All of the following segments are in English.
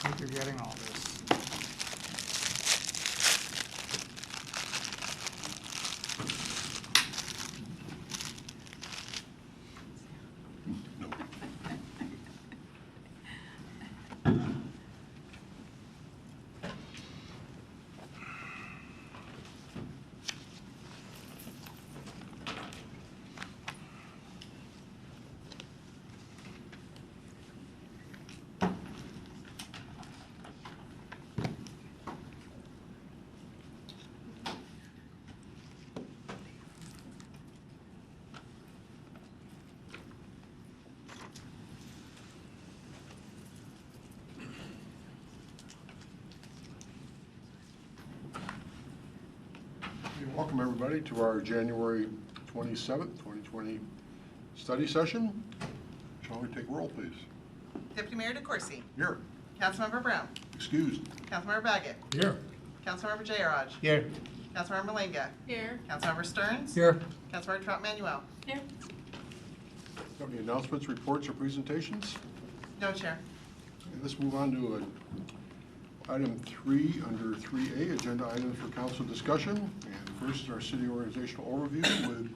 Hope you're getting all this. Welcome everybody to our January 27th, 2020 study session. Shall we take roll, please? Deputy Mayor DeCoursey. Here. Councilmember Brown. Excused. Councilmember Baggett. Here. Councilmember Jayaraj. Here. Councilmember Malinga. Here. Councilmember Stearns. Here. Councilmember Trout Manuel. Here. Have any announcements, reports, or presentations? No, Chair. Okay, let's move on to item 3 under 3A, agenda items for council discussion. And first is our city organizational overview with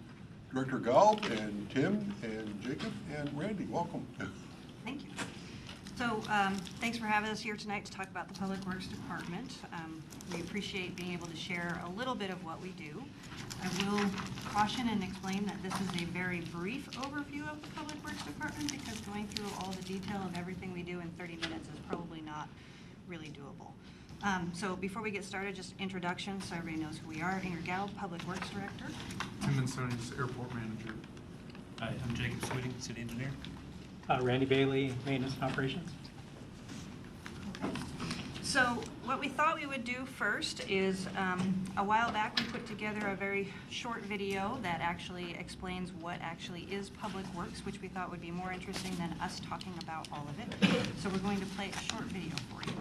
Director Gall and Tim and Jacob and Randy. Welcome. Thank you. So thanks for having us here tonight to talk about the Public Works Department. We appreciate being able to share a little bit of what we do. I will caution and explain that this is a very brief overview of the Public Works Department because going through all the detail of everything we do in 30 minutes is probably not really doable. So before we get started, just introduction so everybody knows who we are. Inger Gall, Public Works Director. Tim and Sonny's airport manager. Hi, I'm Jacob Sweeting, city engineer. Randy Bailey, maintenance and operations. So what we thought we would do first is, a while back we put together a very short video that actually explains what actually is Public Works, which we thought would be more interesting than us talking about all of it. So we're going to play a short video for you.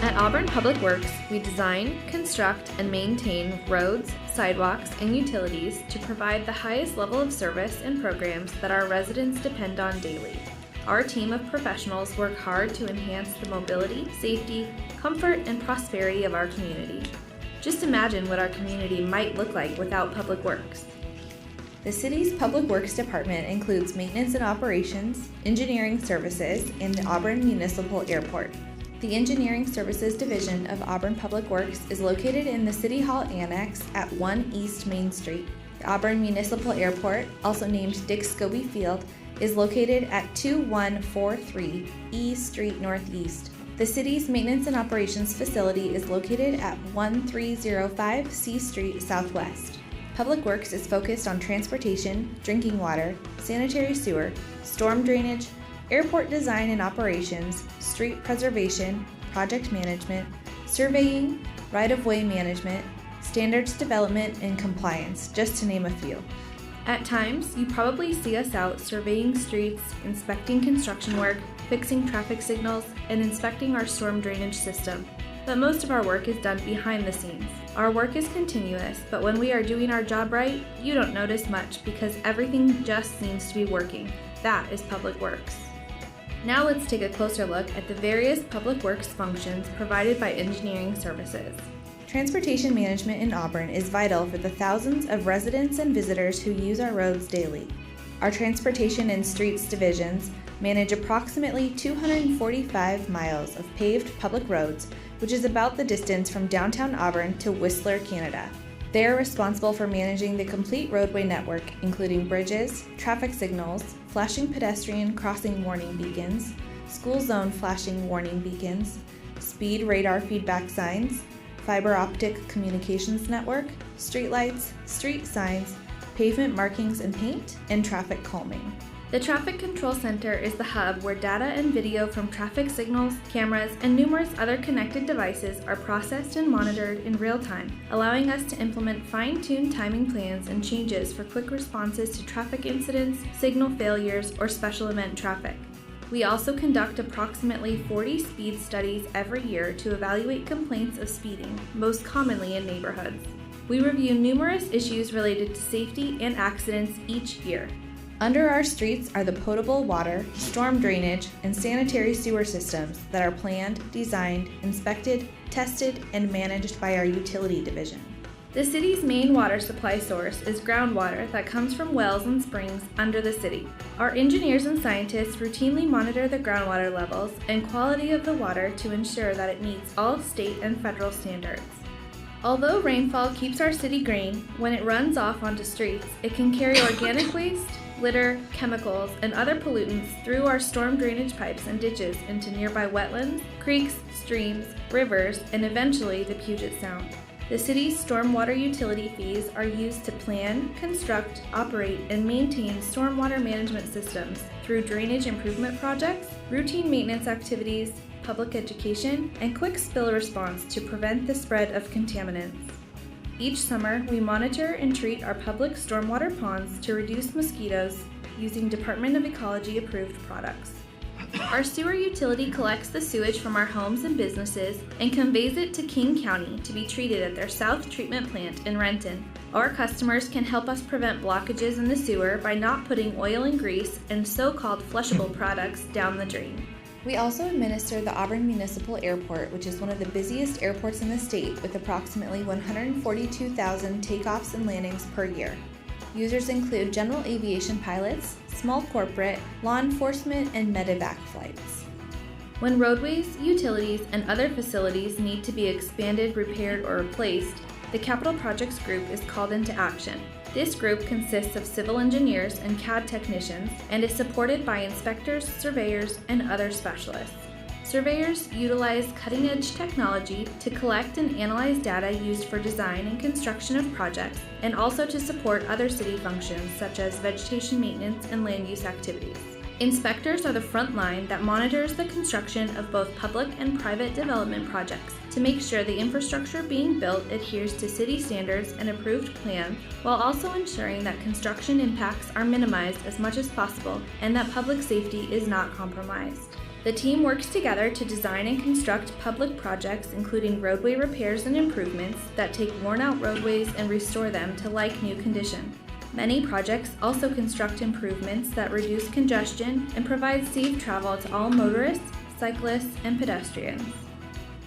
At Auburn Public Works, we design, construct, and maintain roads, sidewalks, and utilities to provide the highest level of service and programs that our residents depend on daily. Our team of professionals work hard to enhance the mobility, safety, comfort, and prosperity of our community. Just imagine what our community might look like without Public Works. The city's Public Works Department includes maintenance and operations, engineering services, and the Auburn Municipal Airport. The Engineering Services Division of Auburn Public Works is located in the City Hall Annex at 1 East Main Street. The Auburn Municipal Airport, also named Dick Scobie Field, is located at 2143 E Street Northeast. The city's Maintenance and Operations Facility is located at 1305 C Street Southwest. Public Works is focused on transportation, drinking water, sanitary sewer, storm drainage, airport design and operations, street preservation, project management, surveying, right-of-way management, standards development, and compliance, just to name a few. At times, you probably see us out surveying streets, inspecting construction work, fixing traffic signals, and inspecting our storm drainage system. But most of our work is done behind the scenes. Our work is continuous, but when we are doing our job right, you don't notice much because everything just seems to be working. That is Public Works. Now let's take a closer look at the various Public Works functions provided by engineering services. Transportation management in Auburn is vital for the thousands of residents and visitors who use our roads daily. Our Transportation and Streets divisions manage approximately 245 miles of paved public roads, which is about the distance from downtown Auburn to Whistler, Canada. They are responsible for managing the complete roadway network, including bridges, traffic signals, flashing pedestrian crossing warning beacons, school zone flashing warning beacons, speed radar feedback signs, fiber optic communications network, streetlights, street signs, pavement markings and paint, and traffic calming. The Traffic Control Center is the hub where data and video from traffic signals, cameras, and numerous other connected devices are processed and monitored in real time, allowing us to implement fine-tuned timing plans and changes for quick responses to traffic incidents, signal failures, or special event traffic. We also conduct approximately 40 speed studies every year to evaluate complaints of speeding, most commonly in neighborhoods. We review numerous issues related to safety and accidents each year. Under our streets are the potable water, storm drainage, and sanitary sewer systems that are planned, designed, inspected, tested, and managed by our utility division. The city's main water supply source is groundwater that comes from wells and springs under the city. Our engineers and scientists routinely monitor the groundwater levels and quality of the water to ensure that it meets all state and federal standards. Although rainfall keeps our city green, when it runs off onto streets, it can carry organic waste, litter, chemicals, and other pollutants through our storm drainage pipes and ditches into nearby wetlands, creeks, streams, rivers, and eventually the Puget Sound. The city's stormwater utility fees are used to plan, construct, operate, and maintain stormwater management systems through drainage improvement projects, routine maintenance activities, public education, and quick spill response to prevent the spread of contaminants. Each summer, we monitor and treat our public stormwater ponds to reduce mosquitoes using Department of Ecology approved products. Our sewer utility collects the sewage from our homes and businesses and conveys it to King County to be treated at their South Treatment Plant in Renton. Our customers can help us prevent blockages in the sewer by not putting oil and grease and so-called flushable products down the drain. We also administer the Auburn Municipal Airport, which is one of the busiest airports in the state with approximately 142,000 takeoffs and landings per year. Users include general aviation pilots, small corporate, law enforcement, and medevac flights. When roadways, utilities, and other facilities need to be expanded, repaired, or replaced, the Capital Projects Group is called into action. This group consists of civil engineers and CAD technicians and is supported by inspectors, surveyors, and other specialists. Surveyors utilize cutting-edge technology to collect and analyze data used for design and construction of projects, and also to support other city functions such as vegetation maintenance and land use activities. Inspectors are the front line that monitors the construction of both public and private development projects to make sure the infrastructure being built adheres to city standards and approved plans, while also ensuring that construction impacts are minimized as much as possible and that public safety is not compromised. The team works together to design and construct public projects, including roadway repairs and improvements that take worn-out roadways and restore them to like-new condition. Many projects also construct improvements that reduce congestion and provide safe travel to all motorists, cyclists, and pedestrians.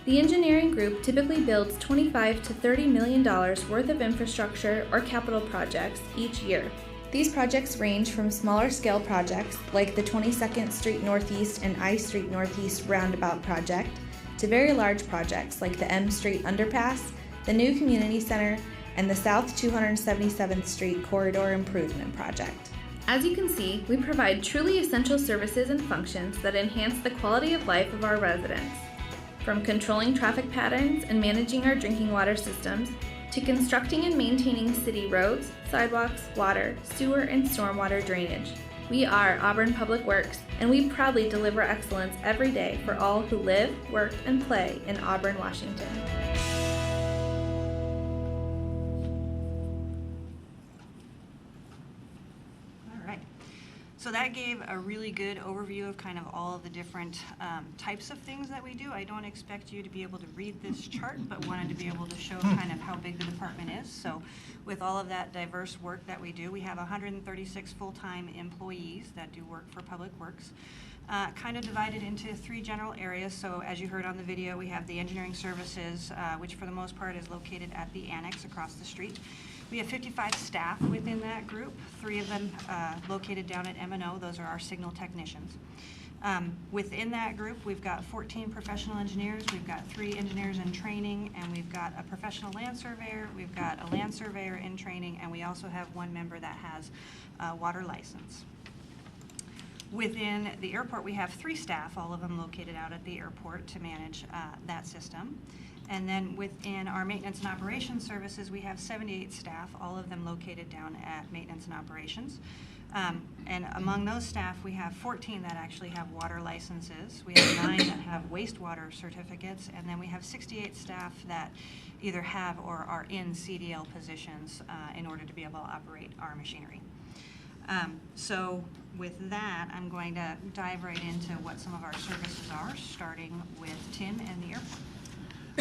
The engineering group typically builds $25 to $30 million worth of infrastructure or capital projects each year. These projects range from smaller scale projects like the 22nd Street Northeast and I Street Northeast roundabout project to very large projects like the M Street Underpass, the new community center, and the South 277th Street Corridor Improvement Project. As you can see, we provide truly essential services and functions that enhance the quality of life of our residents. From controlling traffic patterns and managing our drinking water systems, to constructing and maintaining city roads, sidewalks, water, sewer, and stormwater drainage. We are Auburn Public Works, and we proudly deliver excellence every day for all who live, work, and play in Auburn, Washington. So that gave a really good overview of kind of all of the different types of things that we do. I don't expect you to be able to read this chart, but wanted to be able to show kind of how big the department is. So with all of that diverse work that we do, we have 136 full-time employees that do work for Public Works. Kind of divided into three general areas. So as you heard on the video, we have the engineering services, which for the most part is located at the annex across the street. We have 55 staff within that group, 3 of them located down at M&O. Those are our signal technicians. Within that group, we've got 14 professional engineers, we've got 3 engineers in training, and we've got a professional land surveyor, we've got a land surveyor in training, and we also have 1 member that has a water license. Within the airport, we have 3 staff, all of them located out at the airport to manage that system. And then within our maintenance and operations services, we have 78 staff, all of them located down at maintenance and operations. And among those staff, we have 14 that actually have water licenses. We have 9 that have wastewater certificates, and then we have 68 staff that either have or are in CDL positions in order to be able to operate our machinery. So with that, I'm going to dive right into what some of our services are, starting with Tim and the airport.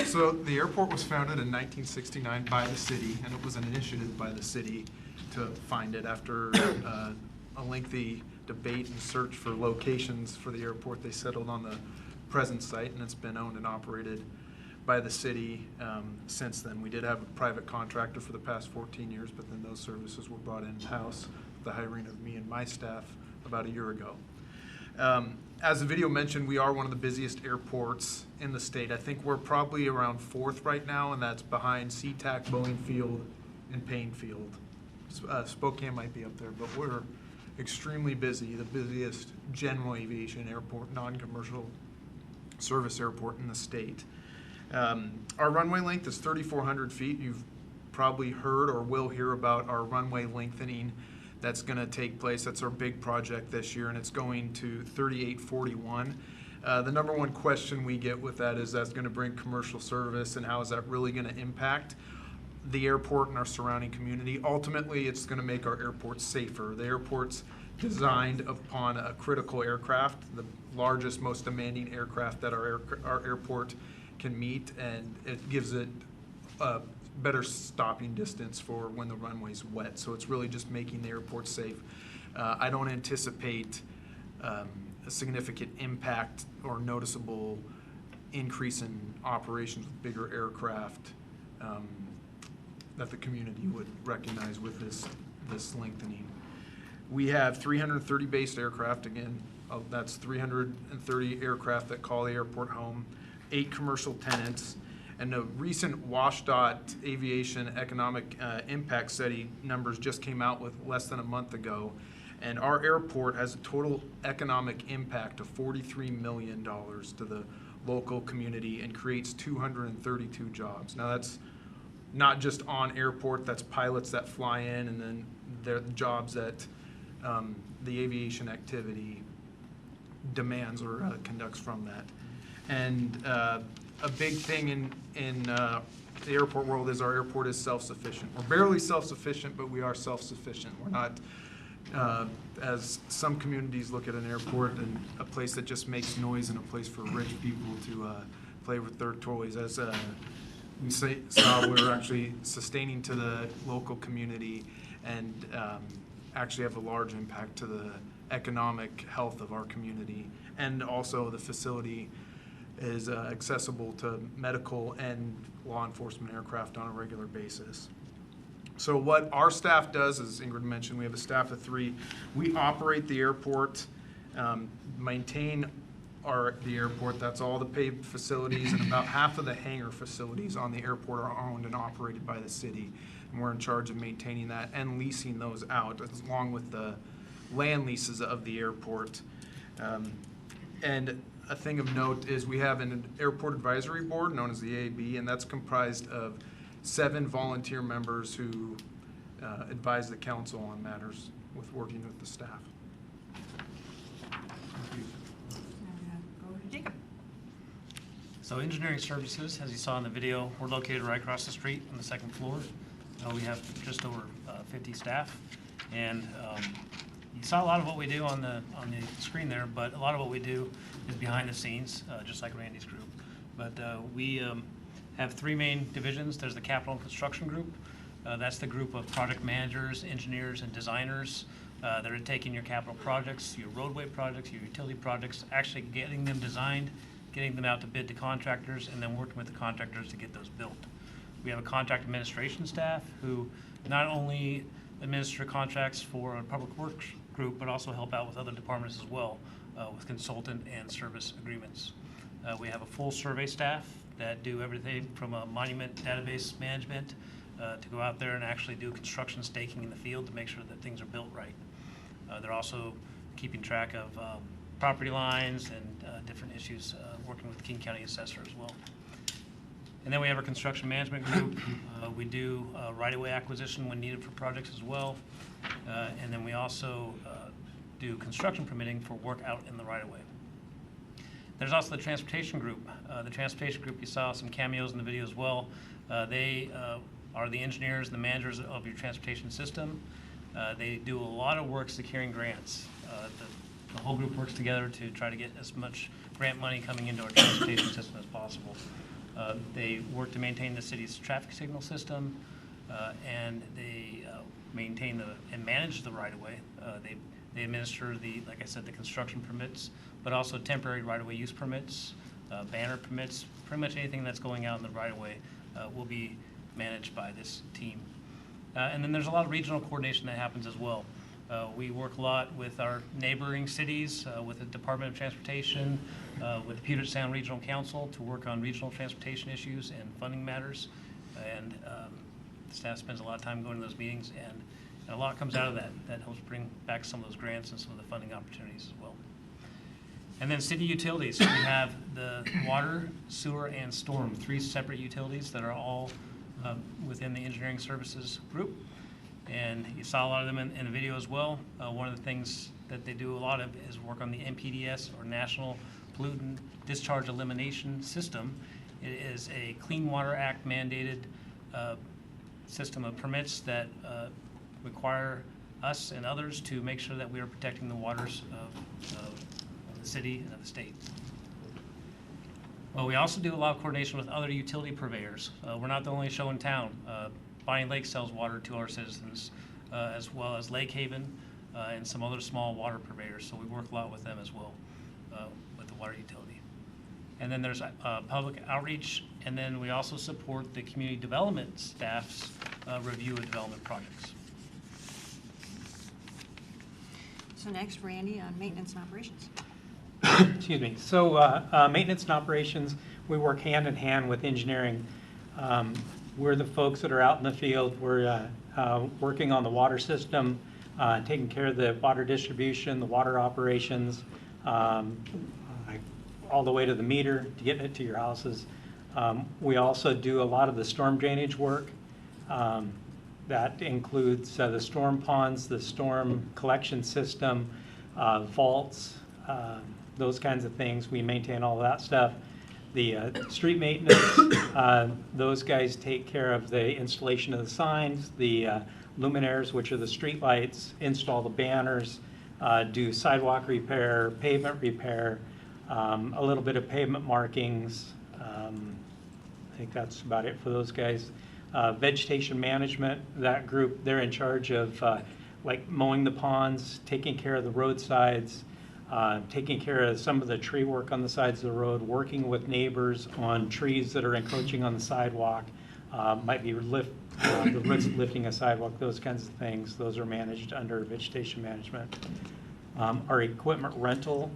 So the airport was founded in 1969 by the city, and it was an initiative by the city to find it. After a lengthy debate and search for locations for the airport, they settled on the present site, and it's been owned and operated by the city since then. We did have a private contractor for the past 14 years, but then those services were brought in-house with the hiring of me and my staff about a year ago. As the video mentioned, we are one of the busiest airports in the state. I think we're probably around 4th right now, and that's behind SeaTac, Boeing Field, and Payne Field. Spokane might be up there, but we're extremely busy, the busiest general aviation airport, non-commercial service airport in the state. Our runway length is 3,400 feet. You've probably heard or will hear about our runway lengthening that's going to take place. That's our big project this year, and it's going to 3841. The number one question we get with that is that's going to bring commercial service, and how is that really going to impact the airport and our surrounding community? Ultimately, it's going to make our airport safer. The airport's designed upon a critical aircraft, the largest, most demanding aircraft that our airport can meet, and it gives it a better stopping distance for when the runway's wet. So it's really just making the airport safe. I don't anticipate a significant impact or noticeable increase in operations with bigger aircraft that the community would recognize with this lengthening. We have 330 based aircraft. Again, that's 330 aircraft that call the airport home, 8 commercial tenants. And the recent WSDOT Aviation Economic Impact Study numbers just came out with less than a month ago. And our airport has a total economic impact of $43 million to the local community and creates 232 jobs. Now that's not just on airport, that's pilots that fly in, and then they're the jobs that the aviation activity demands or conducts from that. And a big thing in the airport world is our airport is self-sufficient. We're barely self-sufficient, but we are self-sufficient. We're not, as some communities look at an airport and a place that just makes noise and a place for rich people to play with their toys. As we saw, we're actually sustaining to the local community and actually have a large impact to the economic health of our community. And also the facility is accessible to medical and law enforcement aircraft on a regular basis. So what our staff does, as Ingrid mentioned, we have a staff of 3. We operate the airport, maintain the airport. That's all the paved facilities, and about half of the hangar facilities on the airport are owned and operated by the city. And we're in charge of maintaining that and leasing those out, along with the land leases of the airport. And a thing of note is we have an airport advisory board known as the AAB, and that's comprised of 7 volunteer members who advise the council on matters with working with the staff. Go to Jacob. So engineering services, as you saw in the video, we're located right across the street on the 2nd floor. We have just over 50 staff, and you saw a lot of what we do on the screen there, but a lot of what we do is behind the scenes, just like Randy's group. But we have 3 main divisions. There's the capital and construction group. That's the group of project managers, engineers, and designers that are taking your capital projects, your roadway projects, your utility projects, actually getting them designed, getting them out to bid to contractors, and then working with the contractors to get those built. We have a contract administration staff who not only administer contracts for our public works group, but also help out with other departments as well, with consultant and service agreements. We have a full survey staff that do everything from a monument database management to go out there and actually do construction staking in the field to make sure that things are built right. They're also keeping track of property lines and different issues, working with the King County Assessor as well. And then we have our construction management group. We do right-of-way acquisition when needed for projects as well. And then we also do construction permitting for work out in the right-of-way. There's also the transportation group. The transportation group, you saw some cameos in the video as well. They are the engineers and the managers of your transportation system. They do a lot of work securing grants. The whole group works together to try to get as much grant money coming into our transportation system as possible. They work to maintain the city's traffic signal system, and they maintain and manage the right-of-way. They administer like I said, the construction permits, but also temporary right-of-way use permits, banner permits, pretty much anything that's going out in the right-of-way will be managed by this team. And then there's a lot of regional coordination that happens as well. We work a lot with our neighboring cities, with the Department of Transportation, with the Puget Sound Regional Council to work on regional transportation issues and funding matters. And the staff spends a lot of time going to those meetings, and a lot comes out of that. That helps bring back some of those grants and some of the funding opportunities as well. And then city utilities. We have the water, sewer, and storm, 3 separate utilities that are all within the engineering services group. And you saw a lot of them in the video as well. One of the things that they do a lot of is work on the NPDS, or National Pollutant Discharge Elimination System. It is a Clean Water Act mandated system of permits that require us and others to make sure that we are protecting the waters of the city and of the state. Well, we also do a lot of coordination with other utility purveyors. We're not the only show in town. Bonnie Lake sells water to our citizens, as well as Lake Haven and some other small water purveyors. So we work a lot with them as well, with the water utility. And then there's public outreach, and then we also support the community development staff's review of development projects. So next, Randy on maintenance and operations. Excuse me. So maintenance and operations, we work hand in hand with engineering. We're the folks that are out in the field. We're working on the water system, taking care of the water distribution, the water operations, all the way to the meter to getting it to your houses. We also do a lot of the storm drainage work. That includes the storm ponds, the storm collection system, vaults, those kinds of things. We maintain all of that stuff. The street maintenance, those guys take care of the installation of the signs, the luminaires, which are the street lights, install the banners, do sidewalk repair, pavement repair, a little bit of pavement markings. I think that's about it for those guys. Vegetation management, that group, they're in charge of like mowing the ponds, taking care of the roadsides, taking care of some of the tree work on the sides of the road, working with neighbors on trees that are encroaching on the sidewalk, might be the risk of lifting a sidewalk, those kinds of things. Those are managed under vegetation management. Our equipment rental,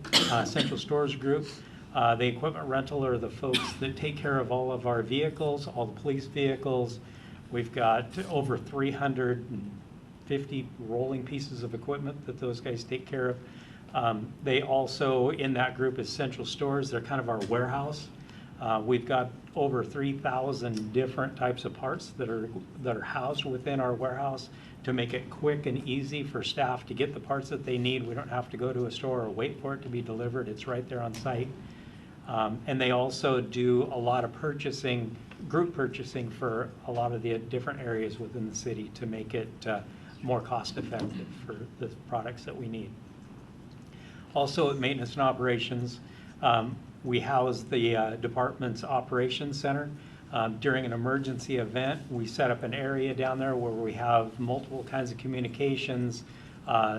Central Stores Group, the equipment rental are the folks that take care of all of our vehicles, all the police vehicles. We've got over 350 rolling pieces of equipment that those guys take care of. They also, in that group, is Central Stores. They're kind of our warehouse. We've got over 3,000 different types of parts that are housed within our warehouse to make it quick and easy for staff to get the parts that they need. We don't have to go to a store or wait for it to be delivered. It's right there on site. And they also do a lot of purchasing, group purchasing for a lot of the different areas within the city to make it more cost effective for the products that we need. Also at maintenance and operations, we house the department's operations center. During an emergency event, we set up an area down there where we have multiple kinds of communications,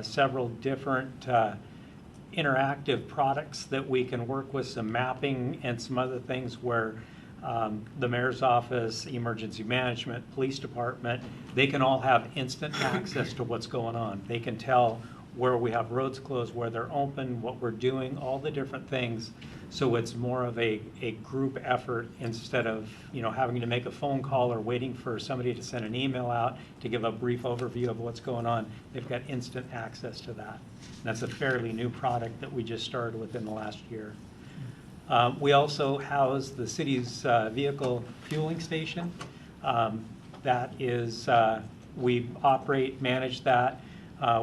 several different interactive products that we can work with, some mapping and some other things where the mayor's office, emergency management, police department, they can all have instant access to what's going on. They can tell where we have roads closed, where they're open, what we're doing, all the different things. So it's more of a group effort instead of, you know, having to make a phone call or waiting for somebody to send an email out to give a brief overview of what's going on. They've got instant access to that. And that's a fairly new product that we just started within the last year. We also house the city's vehicle fueling station. That is, we operate, manage that.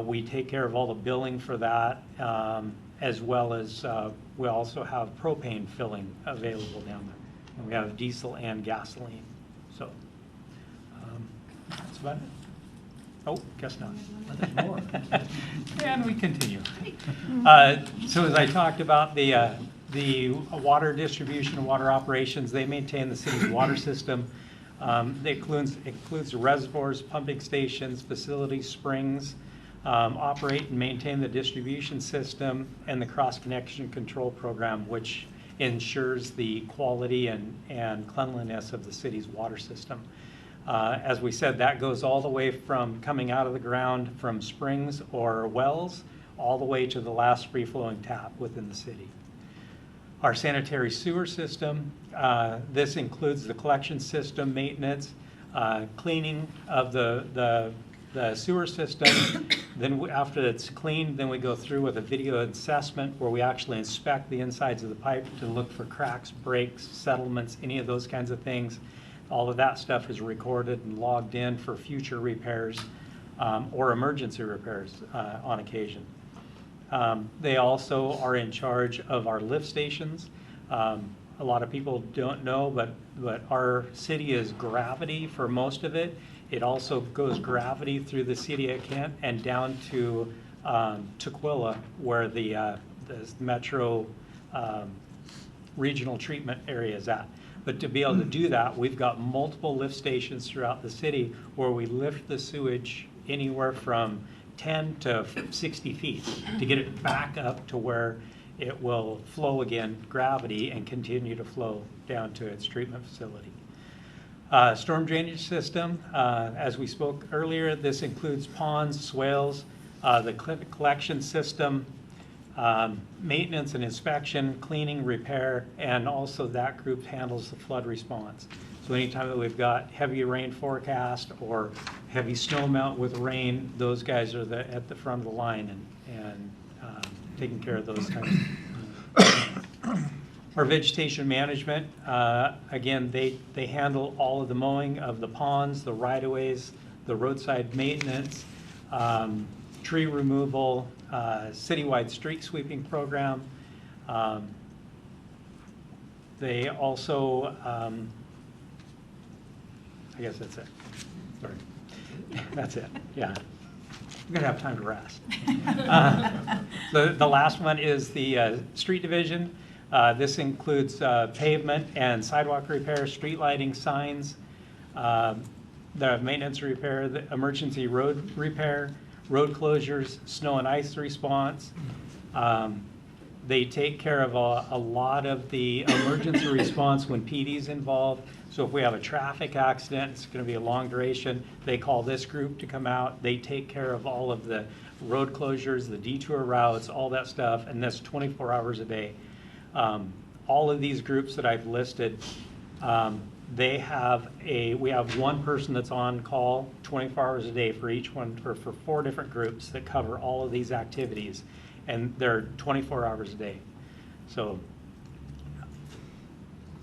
We take care of all the billing for that, as well as we also have propane filling available down there. And we have diesel and gasoline. So that's about it. Oh, guess not. There's more. And we continue. So as I talked about, the The water distribution and water operations, they maintain the city's water system. It includes the reservoirs, pumping stations, facilities, springs, operate and maintain the distribution system, and the cross-connection control program, which ensures the quality and cleanliness of the city's water system. As we said, that goes all the way from coming out of the ground from springs or wells, all the way to the last free-flowing tap within the city. Our sanitary sewer system, this includes the collection system, maintenance, cleaning of the sewer system. Then after it's cleaned, then we go through with a video assessment where we actually inspect the insides of the pipe to look for cracks, breaks, settlements, any of those kinds of things. All of that stuff is recorded and logged in for future repairs or emergency repairs on occasion. They also are in charge of our lift stations. A lot of people don't know, but our city is gravity for most of it. It also goes gravity through the city of Kent and down to Tukwila, where the metro regional treatment area is at. But to be able to do that, we've got multiple lift stations throughout the city where we lift the sewage anywhere from 10 to 60 feet to get it back up to where it will flow again, gravity, and continue to flow down to its treatment facility. Storm drainage system, as we spoke earlier, this includes ponds, swales, the collection system, maintenance and inspection, cleaning, repair, and also that group handles the flood response. So anytime that we've got heavy rain forecast or heavy snow melt with rain, those guys are at the front of the line and taking care of those types. Our vegetation management, again, they handle all of the mowing of the ponds, the right-of-ways, the roadside maintenance, tree removal, citywide street sweeping program. They also, I guess that's it. Sorry. That's it, yeah. We're gonna have time to rest. The last one is the street division. This includes pavement and sidewalk repair, street lighting, signs, the maintenance repair, the emergency road repair, road closures, snow and ice response. They take care of a lot of the emergency response when PD's involved. So if we have a traffic accident, it's going to be a long duration. They call this group to come out. They take care of all of the road closures, the detour routes, all that stuff, and that's 24 hours a day. All of these groups that I've listed, we have one person that's on call 24 hours a day for each one, for 4 different groups that cover all of these activities, and they're 24 hours a day. So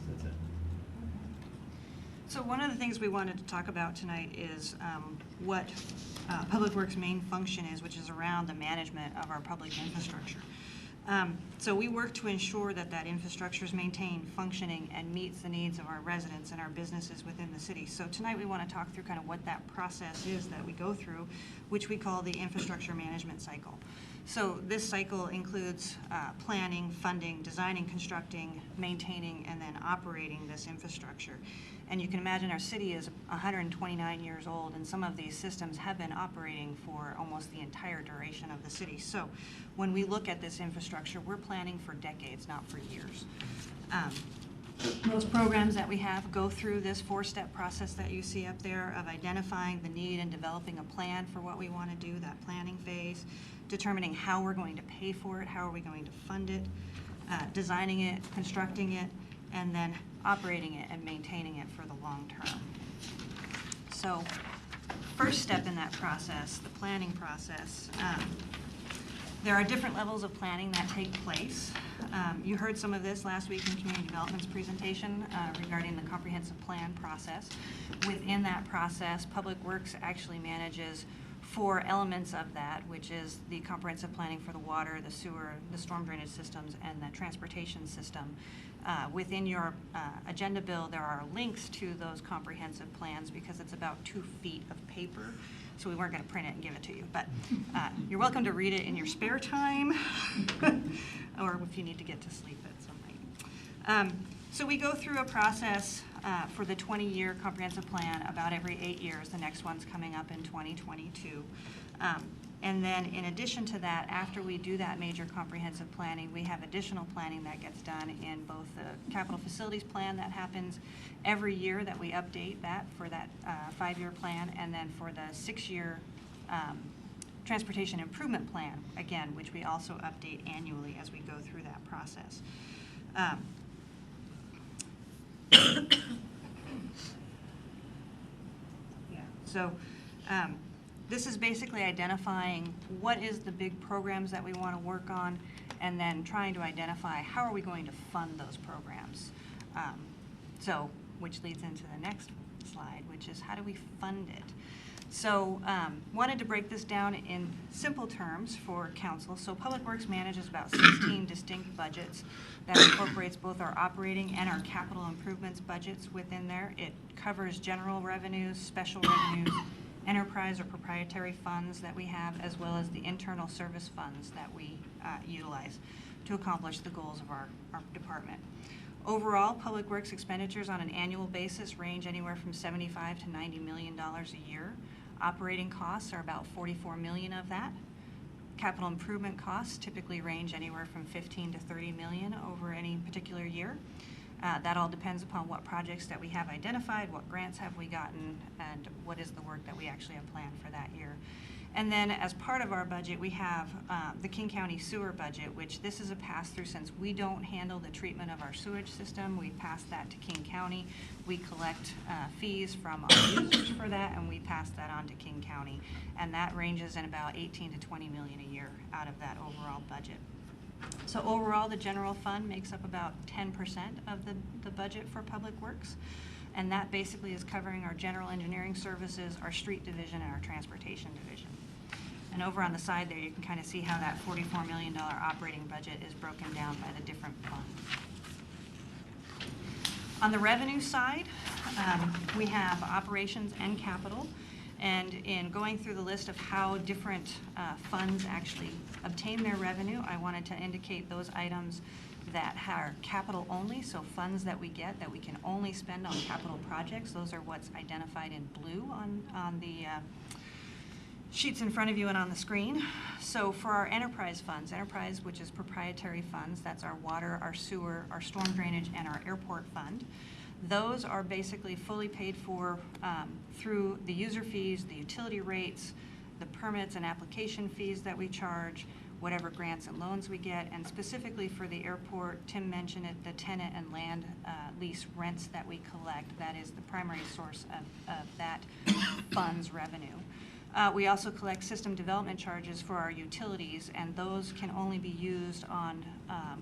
that's it. So one of the things we wanted to talk about tonight is what Publicworks' main function is, which is around the management of our public infrastructure. So we work to ensure that that infrastructure is maintained, functioning, and meets the needs of our residents and our businesses within the city. So tonight we want to talk through kind of what that process is that we go through, which we call the infrastructure management cycle. So this cycle includes planning, funding, designing, constructing, maintaining, and then operating this infrastructure. And you can imagine our city is 129 years old, and some of these systems have been operating for almost the entire duration of the city. So when we look at this infrastructure, we're planning for decades, not for years. Most programs that we have go through this 4-step process that you see up there of identifying the need and developing a plan for what we want to do, that planning phase, determining how we're going to pay for it, how are we going to fund it, designing it, constructing it, and then operating it and maintaining it for the long term. So first step in that process, the planning process, there are different levels of planning that take place. You heard some of this last week in Community Development's presentation regarding the comprehensive plan process. Within that process, Publicworks actually manages 4 elements of that, which is the comprehensive planning for the water, the sewer, the storm drainage systems, and the transportation system. Within your agenda bill, there are links to those comprehensive plans because it's about 2 feet of paper. So we weren't going to print it and give it to you, but you're welcome to read it in your spare time or if you need to get to sleep at some So we go through a process for the 20-year comprehensive plan about every 8 years. The next one's coming up in 2022. And then in addition to that, after we do that major comprehensive planning, we have additional planning that gets done in both the capital facilities plan that happens every year that we update that for that 5-year plan, and then for the 6-year transportation improvement plan, again, which we also update annually as we go through that process. Yeah, so this is basically identifying what is the big programs that we want to work on, and then trying to identify how are we going to fund those programs. Which leads into the next slide, which is how do we fund it? So wanted to break this down in simple terms for council. So Public Works manages about 16 distinct budgets that incorporates both our operating and our capital improvements budgets within there. It covers general revenues, special revenues, enterprise or proprietary funds that we have, as well as the internal service funds that we utilize to accomplish the goals of our department. Overall, Public Works expenditures on an annual basis range anywhere from $75 to $90 million a year. Operating costs are about $44 million of that. Capital improvement costs typically range anywhere from $15 to $30 million over any particular year. That all depends upon what projects that we have identified, what grants have we gotten, and what is the work that we actually have planned for that year. And then as part of our budget, we have the King County sewer budget, which this is a pass-through since we don't handle the treatment of our sewage system. We pass that to King County. We collect fees from our users for that, and we pass that on to King County. And that ranges in about $18 to $20 million a year out of that overall budget. So overall, the general fund makes up about 10% of the budget for Public Works. And that basically is covering our general engineering services, our street division, and our transportation division. And over on the side there, you can kind of see how that $44 million operating budget is broken down by the different funds. On the revenue side, we have operations and capital. And in going through the list of how different funds actually obtain their revenue, I wanted to indicate those items that are capital only, so funds that we get that we can only spend on capital projects. Those are what's identified in blue on the sheets in front of you and on the screen. So for our enterprise funds, enterprise, which is proprietary funds, that's our water, our sewer, our storm drainage, and our airport fund. Those are basically fully paid for through the user fees, the utility rates, the permits and application fees that we charge, whatever grants and loans we get, and specifically for the airport, Tim mentioned it, the tenant and land lease rents that we collect. That is the primary source of that fund's revenue. We also collect system development charges for our utilities, and those can only be used on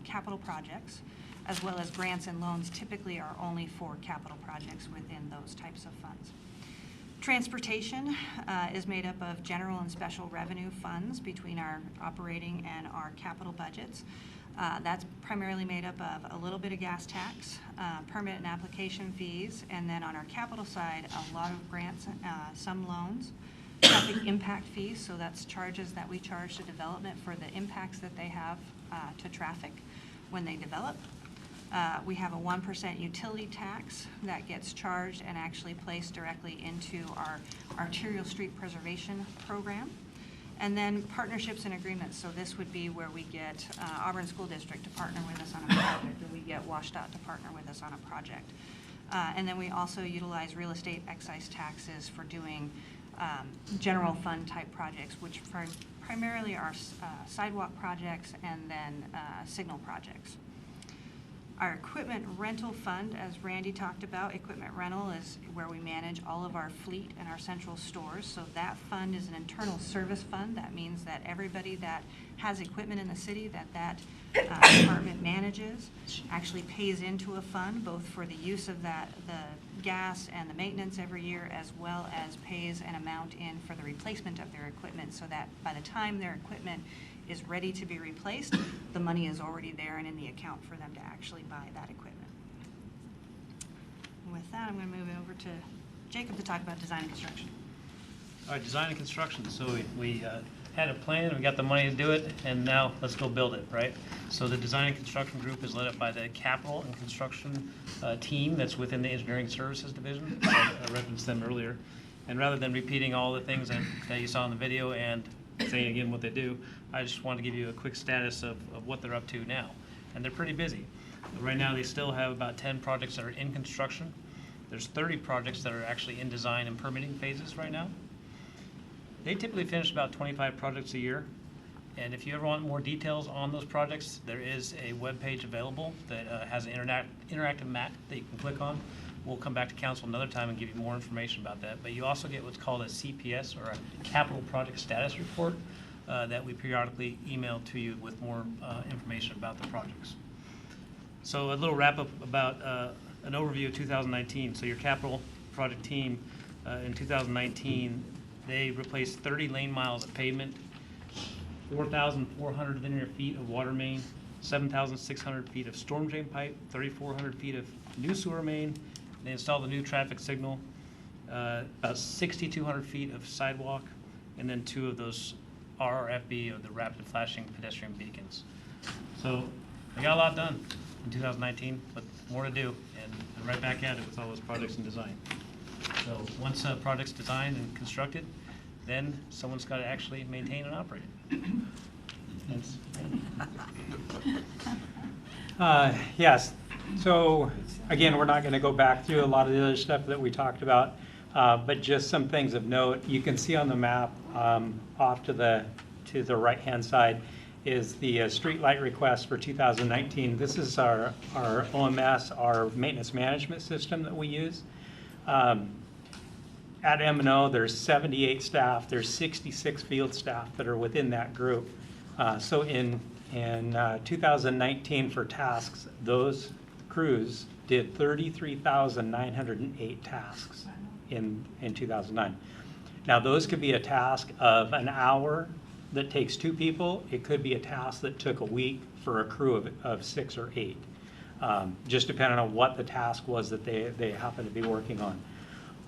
capital projects, as well as grants and loans typically are only for capital projects within those types of funds. Transportation is made up of general and special revenue funds between our operating and our capital budgets. That's primarily made up of a little bit of gas tax, permit and application fees, and then on our capital side, a lot of grants, some loans, traffic impact fees, so that's charges that we charge to development for the impacts that they have to traffic when they develop. We have a 1% utility tax that gets charged and actually placed directly into our arterial street preservation program. And then partnerships and agreements. So this would be where we get Auburn School District to partner with us on a project, or we get WashDOT to partner with us on a project. And then we also utilize real estate excise taxes for doing general fund type projects, which primarily are sidewalk projects and then signal projects. Our equipment rental fund, as Randy talked about, equipment rental is where we manage all of our fleet and our central stores. So that fund is an internal service fund. That means that everybody that has equipment in the city that department manages actually pays into a fund, both for the use of the gas and the maintenance every year, as well as pays an amount in for the replacement of their equipment, so that by the time their equipment is ready to be replaced, the money is already there and in the account for them to actually buy that equipment. And with that, I'm going to move over to Jacob to talk about design and construction. All right, design and construction. So we had a plan, we got the money to do it, and now let's go build it, right? So the design and construction group is led up by the capital and construction team that's within the engineering services division. I referenced them earlier. And rather than repeating all the things that you saw in the video and saying again what they do, I just want to give you a quick status of what they're up to now. And they're pretty busy. Right now, they still have about 10 projects that are in construction. There's 30 projects that are actually in design and permitting phases right now. They typically finish about 25 projects a year. And if you ever want more details on those projects, there is a web page available that has an interactive map that you can click on. We'll come back to council another time and give you more information about that. But you also get what's called a CPS, or a capital project status report, that we periodically email to you with more information about the projects. So a little wrap up about an overview of 2019. So your capital project team in 2019, they replaced 30 lane miles of pavement, 4,400 linear feet of water main, 7,600 feet of storm drain pipe, 3,400 feet of new sewer main. They installed a new traffic signal, about 6,200 feet of sidewalk, and then 2 of those RRFB, or the rapid flashing pedestrian beacons. So they got a lot done in 2019, but more to do, and right back at it with all those projects in design. So once a project's designed and constructed, then someone's got to actually maintain and operate it. Thanks. Yes. So again, we're not going to go back through a lot of the other stuff that we talked about, but just some things of note. You can see on the map off to the right-hand side is the street light request for 2019. This is our OMS, our maintenance management system that we use. At M&O, there's 78 staff. There's 66 field staff that are within that group. So in 2019 for tasks, those crews did 33,908 tasks in 2009. Now those could be a task of an hour that takes 2 people. It could be a task that took a week for a crew of 6 or 8, just depending on what the task was that they happen to be working on.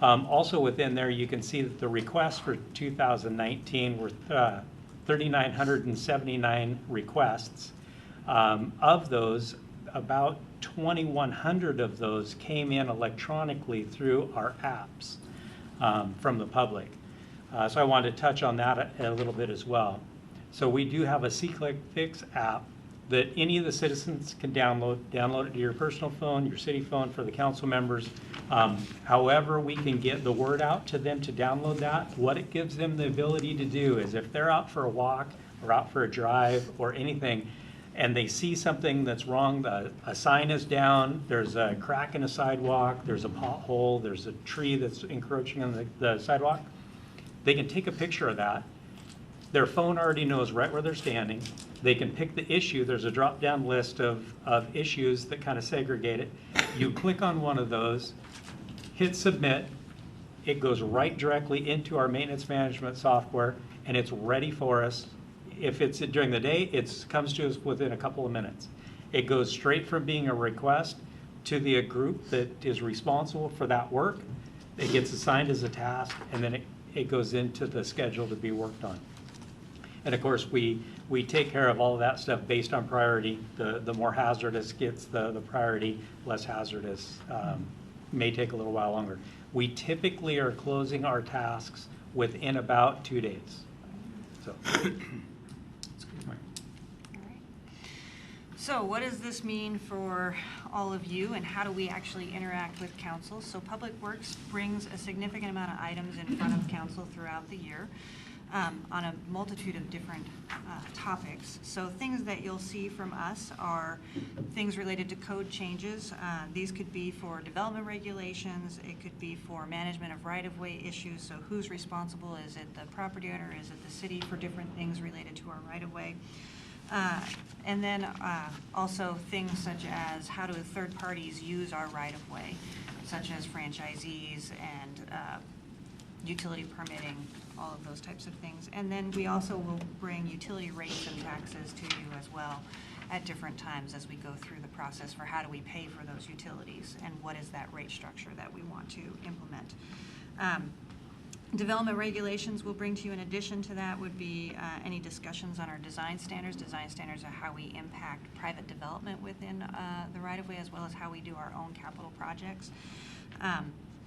Also within there, you can see that the requests for 2019 were 3,979 requests. Of those, about 2,100 of those came in electronically through our apps from the public. So I wanted to touch on that a little bit as well. So we do have a C-Click Fix app that any of the citizens can download it to your personal phone, your city phone for the council members. However we can get the word out to them to download that, what it gives them the ability to do is if they're out for a walk or out for a drive or anything, and they see something that's wrong, a sign is down, there's a crack in a sidewalk, there's a pothole, there's a tree that's encroaching on the sidewalk, they can take a picture of that. Their phone already knows right where they're standing. They can pick the issue. There's a drop-down list of issues that kind of segregate it. You click on one of those, hit submit. It goes right directly into our maintenance management software, and it's ready for us. If it's during the day, it comes to us within a couple of minutes. It goes straight from being a request to the group that is responsible for that work. It gets assigned as a task, and then it goes into the schedule to be worked on. And of course, we take care of all of that stuff based on priority. The more hazardous gets the priority, less hazardous may take a little while longer. We typically are closing our tasks within about 2 days. So, So what does this mean for all of you, and how do we actually interact with council? So Publicworks brings a significant amount of items in front of council throughout the year on a multitude of different topics. So things that you'll see from us are things related to code changes. These could be for development regulations. It could be for management of right-of-way issues. So who's responsible? Is it the property owner? Is it the city for different things related to our right-of-way? And then also things such as how do third parties use our right-of-way, such as franchisees and utility permitting, all of those types of things. And then we also will bring utility rates and taxes to you as well at different times as we go through the process for how do we pay for those utilities and what is that rate structure that we want to implement. Development regulations we'll bring to you in addition to that would be any discussions on our design standards. Design standards are how we impact private development within the right-of-way, as well as how we do our own capital projects.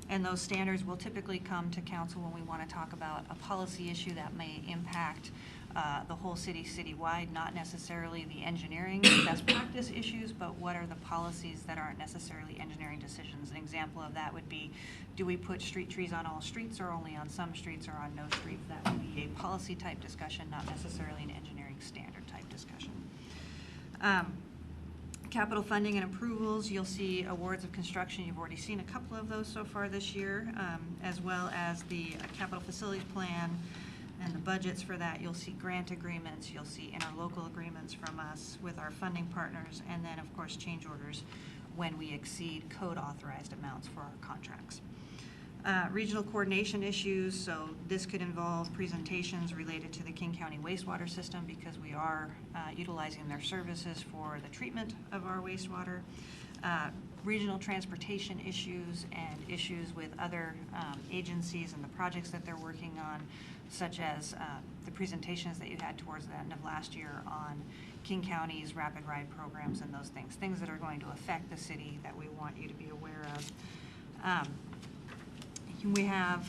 And those standards will typically come to council when we want to talk about a policy issue that may impact the whole city citywide, not necessarily the engineering best practice issues, but what are the policies that aren't necessarily engineering decisions. An example of that would be, do we put street trees on all streets or only on some streets or on no streets? That would be a policy type discussion, not necessarily an engineering standard type discussion. Capital funding and approvals, you'll see awards of construction. You've already seen a couple of those so far this year, as well as the capital facilities plan and the budgets for that. You'll see grant agreements, you'll see interlocal agreements from us with our funding partners, and then of course change orders when we exceed code authorized amounts for our contracts. Regional coordination issues, so this could involve presentations related to the King County wastewater system because we are utilizing their services for the treatment of our wastewater. Regional transportation issues and issues with other agencies and the projects that they're working on, such as the presentations that you had towards the end of last year on King County's rapid ride programs and those things that are going to affect the city that we want you to be aware of. We have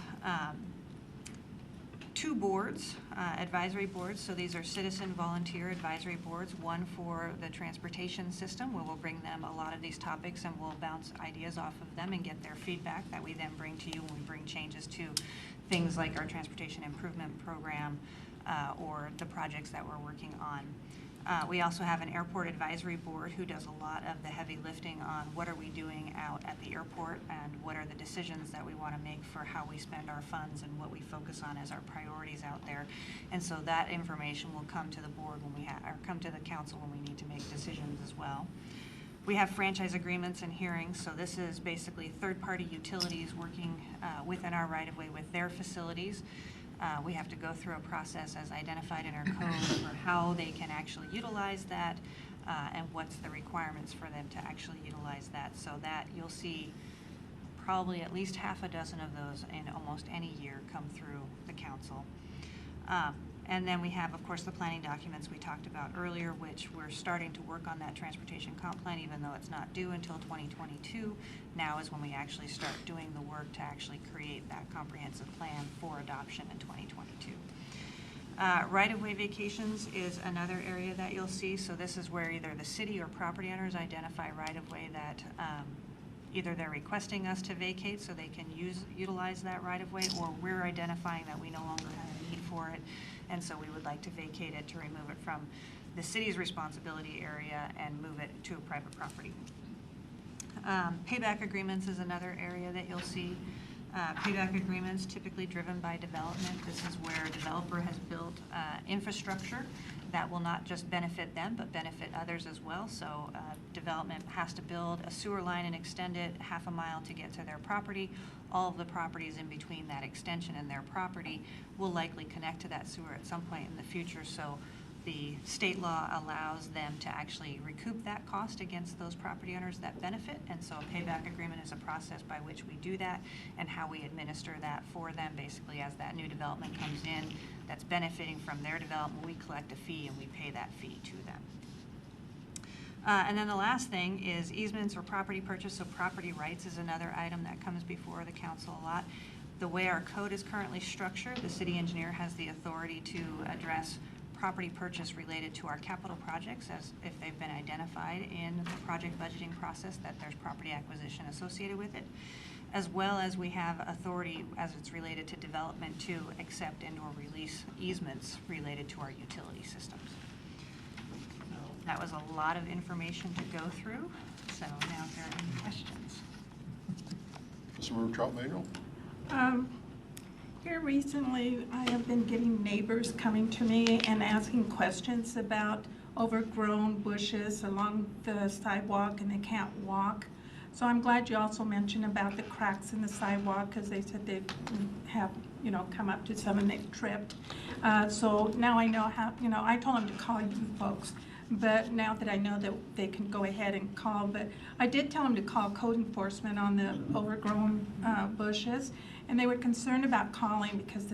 two boards, advisory boards. So these are citizen volunteer advisory boards, one for the transportation system, where we'll bring them a lot of these topics and we'll bounce ideas off of them and get their feedback that we then bring to you when we bring changes to things like our transportation improvement program or the projects that we're working on. We also have an airport advisory board who does a lot of the heavy lifting on what are we doing out at the airport and what are the decisions that we want to make for how we spend our funds and what we focus on as our priorities out there. And so that information will come to the board when we or come to the council when we need to make decisions as well. We have franchise agreements and hearings, so this is basically third-party utilities working within our right-of-way with their facilities. We have to go through a process as identified in our code for how they can actually utilize that and what's the requirements for them to actually utilize that, so that you'll see probably at least half a dozen of those in almost any year come through the council. And then we have, of course, the planning documents we talked about earlier, which we're starting to work on that transportation comp plan, even though it's not due until 2022. Now is when we actually start doing the work to actually create that comprehensive plan for adoption in 2022. Right-of-way vacations is another area that you'll see. So this is where either the city or property owners identify right-of-way that either they're requesting us to vacate so they can utilize that right-of-way, or we're identifying that we no longer have a need for it, and so we would like to vacate it to remove it from the city's responsibility area and move it to a private property. Payback agreements is another area that you'll see. Payback agreements typically driven by development. This is where a developer has built infrastructure that will not just benefit them, but benefit others as well. So development has to build a sewer line and extend it half a mile to get to their property. All of the properties in between that extension and their property will likely connect to that sewer at some point in the future. So the state law allows them to actually recoup that cost against those property owners that benefit. And so a payback agreement is a process by which we do that and how we administer that for them. Basically, as that new development comes in that's benefiting from their development, we collect a fee and we pay that fee to them. And then the last thing is easements or property purchase. So property rights is another item that comes before the council a lot. The way our code is currently structured, the city engineer has the authority to address property purchase related to our capital projects, as if they've been identified in the project budgeting process that there's property acquisition associated with it, as well as we have authority as it's related to development to accept and or release easements related to our utility systems. So that was a lot of information to go through. So now if there are any questions. Councilmember Trout Manuel. Here recently, I have been getting neighbors coming to me and asking questions about overgrown bushes along the sidewalk, and they can't walk. So I'm glad you also mentioned about the cracks in the sidewalk, because they said they have, come up to some and they've tripped. So now I know how, I told them to call you folks. but now that I know that they can go ahead and call, but I did tell them to call code enforcement on the overgrown bushes, and they were concerned about calling because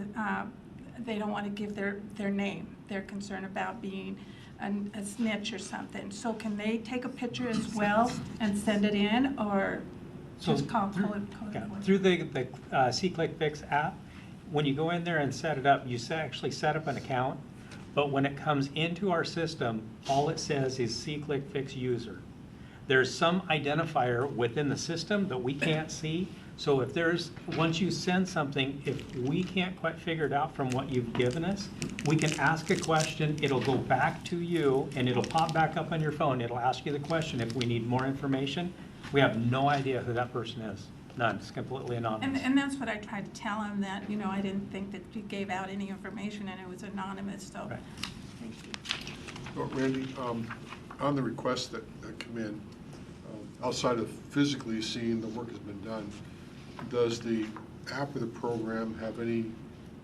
they don't want to give their name. They're concerned about being a snitch or something. So can they take a picture as well and send it in, or just call code enforcement? Through the C-Click Fix app, when you go in there and set it up, you actually set up an account, but when it comes into our system, all it says is C-Click Fix user. There's some identifier within the system that we can't see, so if once you send something, if we can't quite figure it out from what you've given us, we can ask a question, it'll go back to you, and it'll pop back up on your phone, it'll ask you the question if we need more information. We have no idea who that person is. None. It's completely anonymous. And that's what I tried to tell him, that, I didn't think that you gave out any information and it was anonymous, so. Right. Thank you. Well, Randy, on the requests that come in, outside of physically seeing the work has been done, does the app or the program have any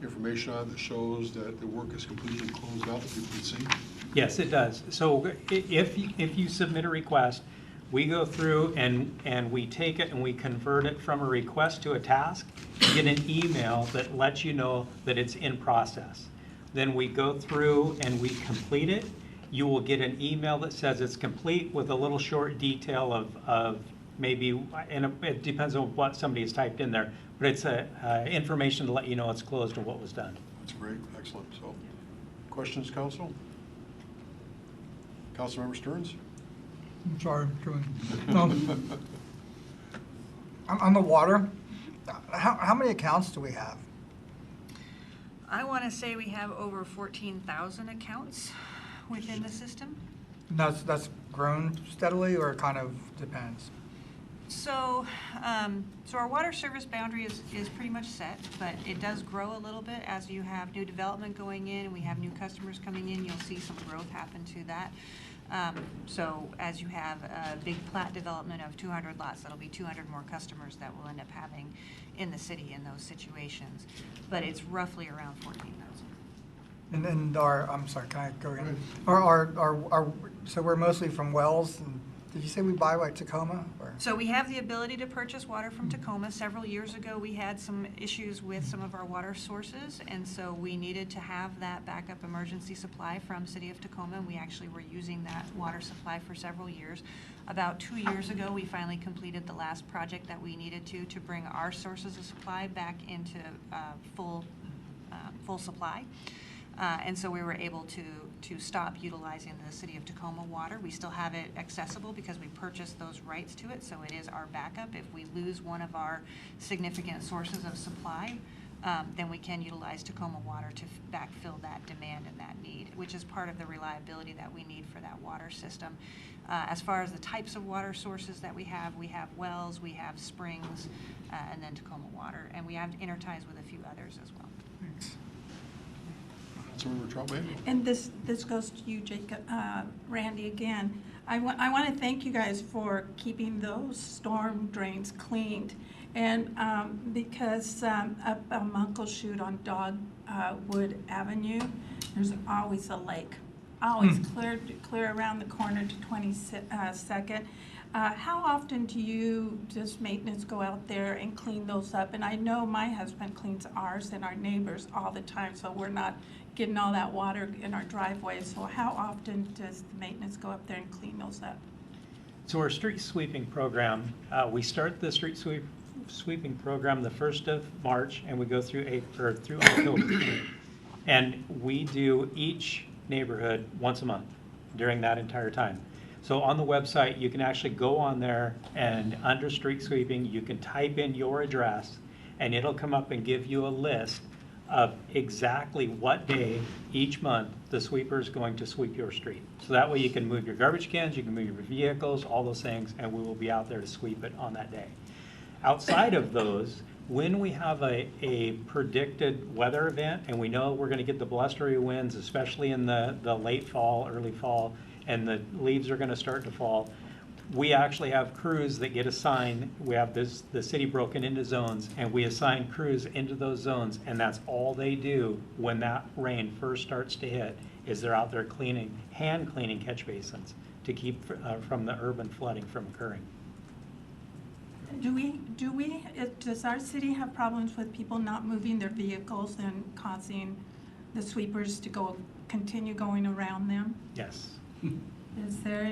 information on it that shows that the work is completely closed out that people can see? Yes, it does. So if you submit a request, we go through and we take it and we convert it from a request to a task. You get an email that lets you know that it's in process. Then we go through and we complete it. You will get an email that says it's complete with a little short detail of maybe, and it depends on what somebody has typed in there, but it's information to let you know it's closed and what was done. That's great, excellent. So, questions, Council? Councilmember Stearns? I'm sorry, on the water, how many accounts do we have? I want to say we have over 14,000 accounts within the system. That's grown steadily, or it kind of depends? So, so our water service boundary is pretty much set, but it does grow a little bit as you have new development going in and we have new customers coming in. You'll see some growth happen to that. So as you have a big plat development of 200 lots, that'll be 200 more customers that we'll end up having in the city in those situations. But it's roughly around 14,000. And I'm sorry, can I go again? Right. So we're mostly from wells, and did you say we buy like Tacoma? Or? So we have the ability to purchase water from Tacoma. Several years ago, we had some issues with some of our water sources, and so we needed to have that backup emergency supply from City of Tacoma, and we actually were using that water supply for several years. About 2 years ago, we finally completed the last project that we needed to bring our sources of supply back into full supply. And so we were able to stop utilizing the City of Tacoma water. We still have it accessible because we purchased those rights to it, so it is our backup. If we lose one of our significant sources of supply, then we can utilize Tacoma water to backfill that demand and that need, which is part of the reliability that we need for that water system. As far as the types of water sources that we have wells, we have springs, and then Tacoma water, and we have interties with a few others as well. Thanks. Councilmember Troutman? And this goes to you, Jacob, Randy, again. I want to thank you guys for keeping those storm drains cleaned. And because up Muckleshoot on Dogwood Avenue, there's always a lake. Always clear around the corner to 22nd. How often does maintenance go out there and clean those up? And I know my husband cleans ours and our neighbors all the time, so we're not getting all that water in our driveway. So how often does the maintenance go up there and clean those up? So our street sweeping program, we start the street sweeping program the 1st of March, and we go through October. And we do each neighborhood once a month during that entire time. So on the website, you can actually go on there, and under street sweeping, you can type in your address, and it'll come up and give you a list of exactly what day each month the sweeper is going to sweep your street. So that way you can move your garbage cans, you can move your vehicles, all those things, and we will be out there to sweep it on that day. Outside of those, when we have a predicted weather event, and we know we're going to get the blustery winds, especially in the late fall, early fall, and the leaves are going to start to fall, We actually have crews that get assigned. We have the city broken into zones, and we assign crews into those zones, and that's all they do when that rain first starts to hit, is they're out there hand cleaning catch basins to keep from the urban flooding from occurring. Does our city have problems with people not moving their vehicles and causing the sweepers to continue going around them? Yes. Is there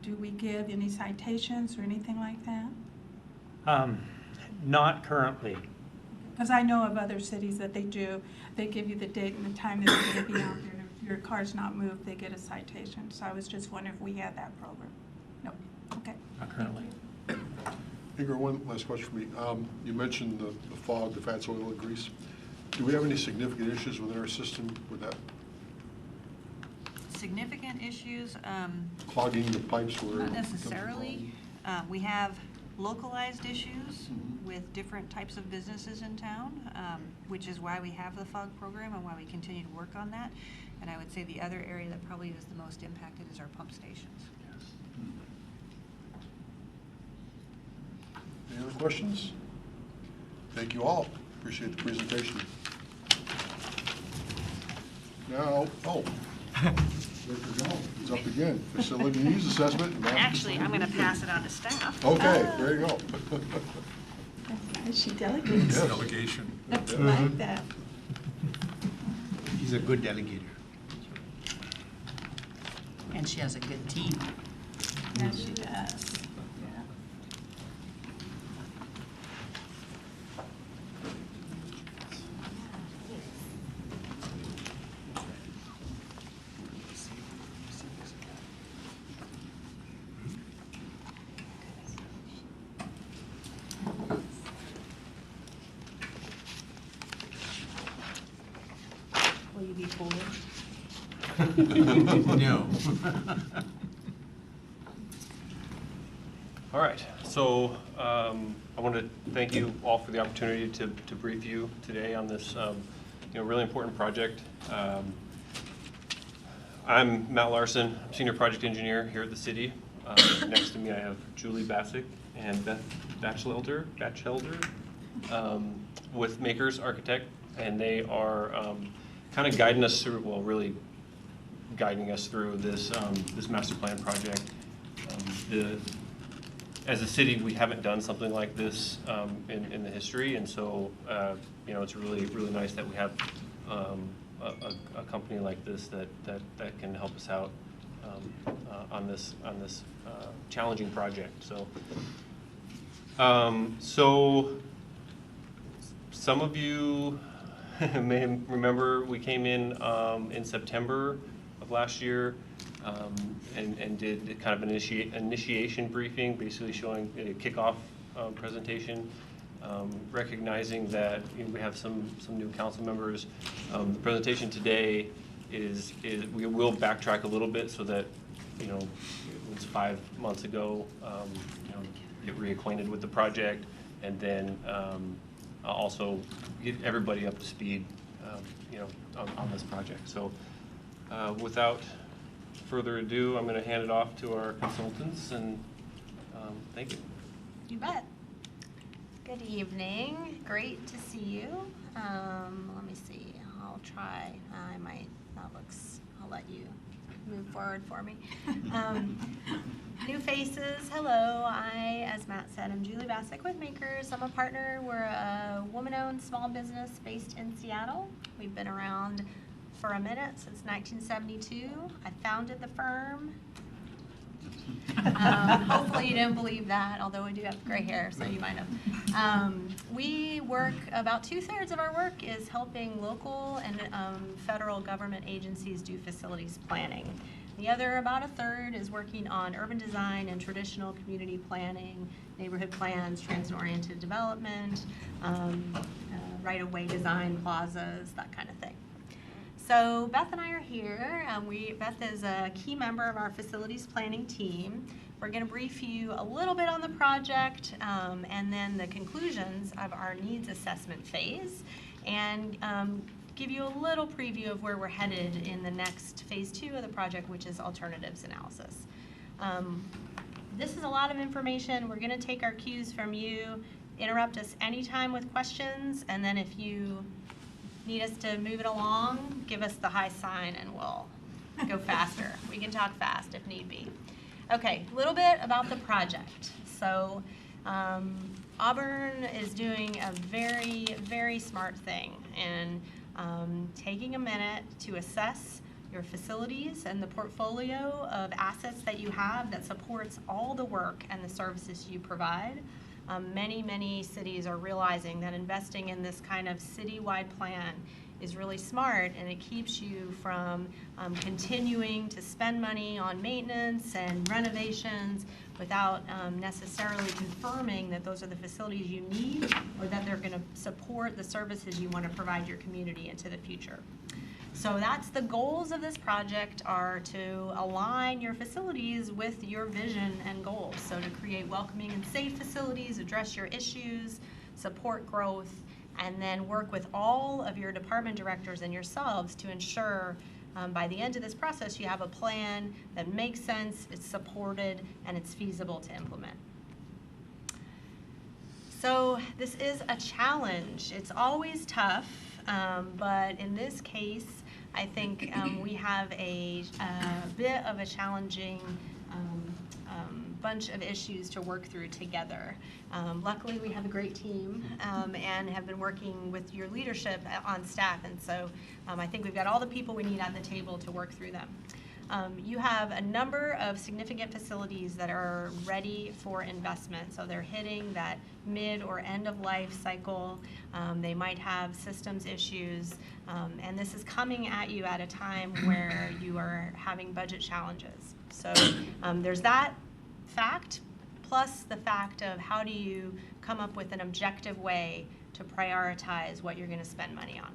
do we give any citations or anything like that? Not currently. Because I know of other cities that they do. They give you the date and the time that you're going to be out there. And if your car's not moved, they get a citation. So I was just wondering if we had that program. Nope. Okay. Not currently. Ingrid, one last question for me. You mentioned the fog, the fats, oil, and grease. Do we have any significant issues within our system with that? Significant issues, Clogging the pipes where? not necessarily. We have localized issues with different types of businesses in town, which is why we have the fog program and why we continue to work on that. And I would say the other area that probably is the most impacted is our pump stations. Any other questions? Thank you all. Appreciate the presentation. Now, Director Gall is up again. Facility needs assessment. Actually, I'm going to pass it on to staff. Okay, there you go. She delegates. Yes. Delegation. I like that. He's a good delegator. And she has a good team. Yes, she does. Yeah. Will you be pulled in? No. All right, so I want to thank you all for the opportunity to brief you today on this really important project. I'm Matt Larson, Senior Project Engineer here at the city. Next to me I have Julie Bassick and Beth Batchelder with Makers Architect, and they are kind of guiding us through, well, really guiding us through this master plan project. As a city, we haven't done something like this in the history, and so it's really nice that we have a company like this that can help us out on this challenging project. So some of you may remember we came in September of last year and did kind of an initiation briefing, basically showing a kickoff presentation, recognizing that we have some new council members. The presentation today is we will backtrack a little bit so that it was 5 months ago, get reacquainted with the project, and then also get everybody up to speed, on this project. So without further ado, I'm going to hand it off to our consultants, and thank you. You bet. Good evening. Great to see you. Let me see. I'll try. I'll let you move forward for me. New faces. Hello. As Matt said, I'm Julie Bassick with Makers. I'm a partner. We're a woman-owned small business based in Seattle. We've been around for a minute, since 1972. I founded the firm. Hopefully you didn't believe that, although we do have gray hair, so you might have. We work, about 2/3 of our work is helping local and federal government agencies do facilities planning. The other, about 1/3, is working on urban design and traditional community planning, neighborhood plans, transit-oriented development, right-of-way design, plazas, that kind of thing. So Beth and I are here. Beth is a key member of our facilities planning team. We're going to brief you a little bit on the project and then the conclusions of our needs assessment phase, and give you a little preview of where we're headed in the next phase 2 of the project, which is alternatives analysis. This is a lot of information. We're going to take our cues from you. Interrupt us anytime with questions, and then if you need us to move it along, give us the high sign and we'll go faster. We can talk fast if need be. Okay, a little bit about the project. So Auburn is doing a very, very smart thing and taking a minute to assess your facilities and the portfolio of assets that you have that supports all the work and the services you provide. Many cities are realizing that investing in this kind of citywide plan is really smart, and it keeps you from continuing to spend money on maintenance and renovations without necessarily confirming that those are the facilities you need or that they're going to support the services you want to provide your community into the future. So that's the goals of this project, are to align your facilities with your vision and goals. So to create welcoming and safe facilities, address your issues, support growth, and then work with all of your department directors and yourselves to ensure by the end of this process you have a plan that makes sense, it's supported, and it's feasible to implement. So this is a challenge. It's always tough, but in this case, I think we have a bit of a challenging bunch of issues to work through together. Luckily, we have a great team and have been working with your leadership on staff, and so I think we've got all the people we need at the table to work through them. You have a number of significant facilities that are ready for investment, so they're hitting that mid or end of life cycle. They might have systems issues, and this is coming at you at a time where you are having budget challenges. So there's that fact, plus the fact of how do you come up with an objective way to prioritize what you're going to spend money on.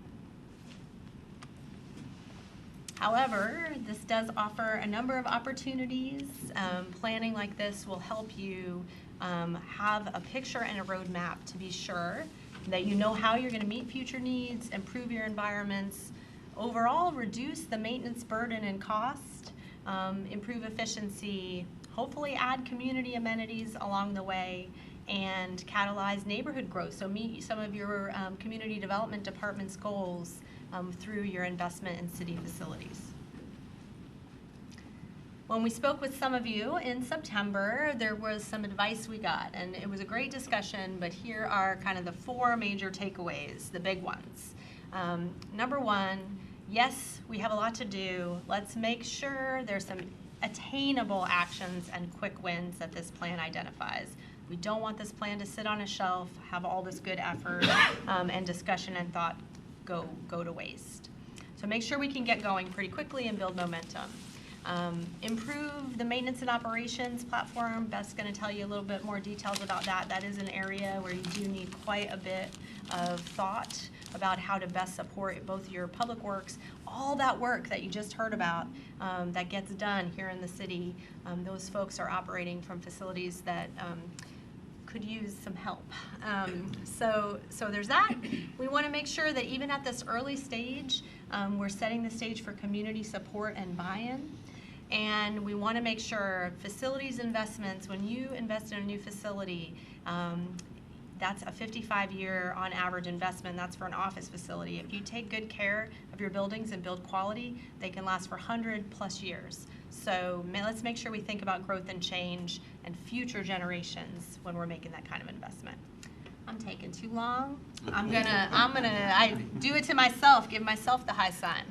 However, this does offer a number of opportunities. Planning like this will help you have a picture and a roadmap to be sure that you know how you're going to meet future needs, improve your environments, overall reduce the maintenance burden and cost, improve efficiency, hopefully add community amenities along the way, and catalyze neighborhood growth. So meet some of your community development department's goals through your investment in city facilities. When we spoke with some of you in September, there was some advice we got, and it was a great discussion, but here are kind of the 4 major takeaways, the big ones. Number 1, yes, we have a lot to do. Let's make sure there's some attainable actions and quick wins that this plan identifies. We don't want this plan to sit on a shelf, have all this good effort and discussion and thought go to waste. So make sure we can get going pretty quickly and build momentum. Improve the maintenance and operations platform. Beth's going to tell you a little bit more details about that. That is an area where you do need quite a bit of thought about how to best support both your public works, all that work that you just heard about that gets done here in the city. Those folks are operating from facilities that could use some help. So there's that. We want to make sure that even at this early stage, we're setting the stage for community support and buy-in. And we want to make sure facilities investments, when you invest in a new facility, that's a 55-year on average investment. That's for an office facility. If you take good care of your buildings and build quality, they can last for 100+ years. So let's make sure we think about growth and change and future generations when we're making that kind of investment. I'm taking too long. I do it to myself, give myself the high sign.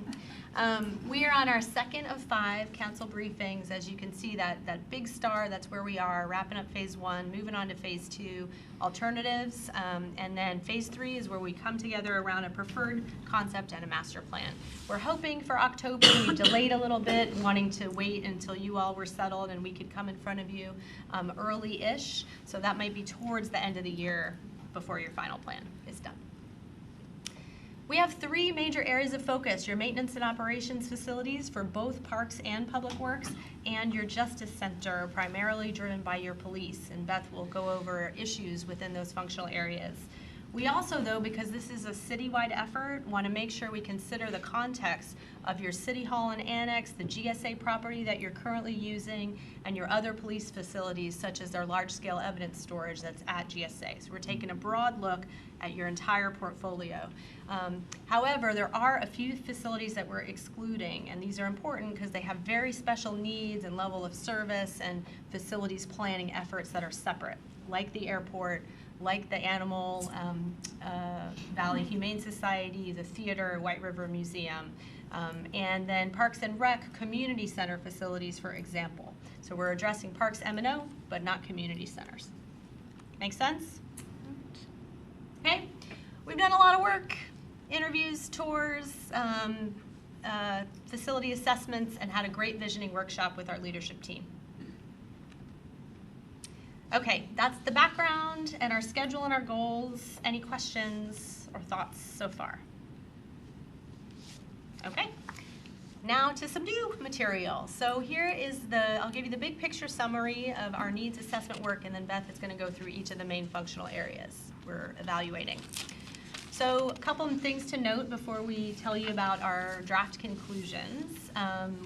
We are on our 2nd of 5 council briefings. As you can see, that big star, that's where we are, wrapping up phase 1, moving on to phase 2, alternatives, and then phase 3 is where we come together around a preferred concept and a master plan. We're hoping for October. We delayed a little bit, wanting to wait until you all were settled and we could come in front of you early-ish. So that might be towards the end of the year before your final plan is done. We have 3 major areas of focus: your maintenance and operations facilities for both parks and public works, and your justice center, primarily driven by your police. And Beth will go over issues within those functional areas. We also, though, because this is a citywide effort, want to make sure we consider the context of your City Hall and Annex, the GSA property that you're currently using, and your other police facilities, such as our large-scale evidence storage that's at GSA. So we're taking a broad look at your entire portfolio. However, there are a few facilities that we're excluding, and these are important because they have very special needs and level of service and facilities planning efforts that are separate, like the airport, like the Animal Valley Humane Society, the theater, White River Museum, and then Parks and Rec community center facilities, for example. So we're addressing parks M&O, but not community centers. Make sense? Okay, we've done a lot of work, interviews, tours, facility assessments, and had a great visioning workshop with our leadership team. Okay, that's the background and our schedule and our goals. Any questions or thoughts so far? Okay, now to some new material. So here is I'll give you the big picture summary of our needs assessment work, and then Beth is going to go through each of the main functional areas we're evaluating. So a couple of things to note before we tell you about our draft conclusions.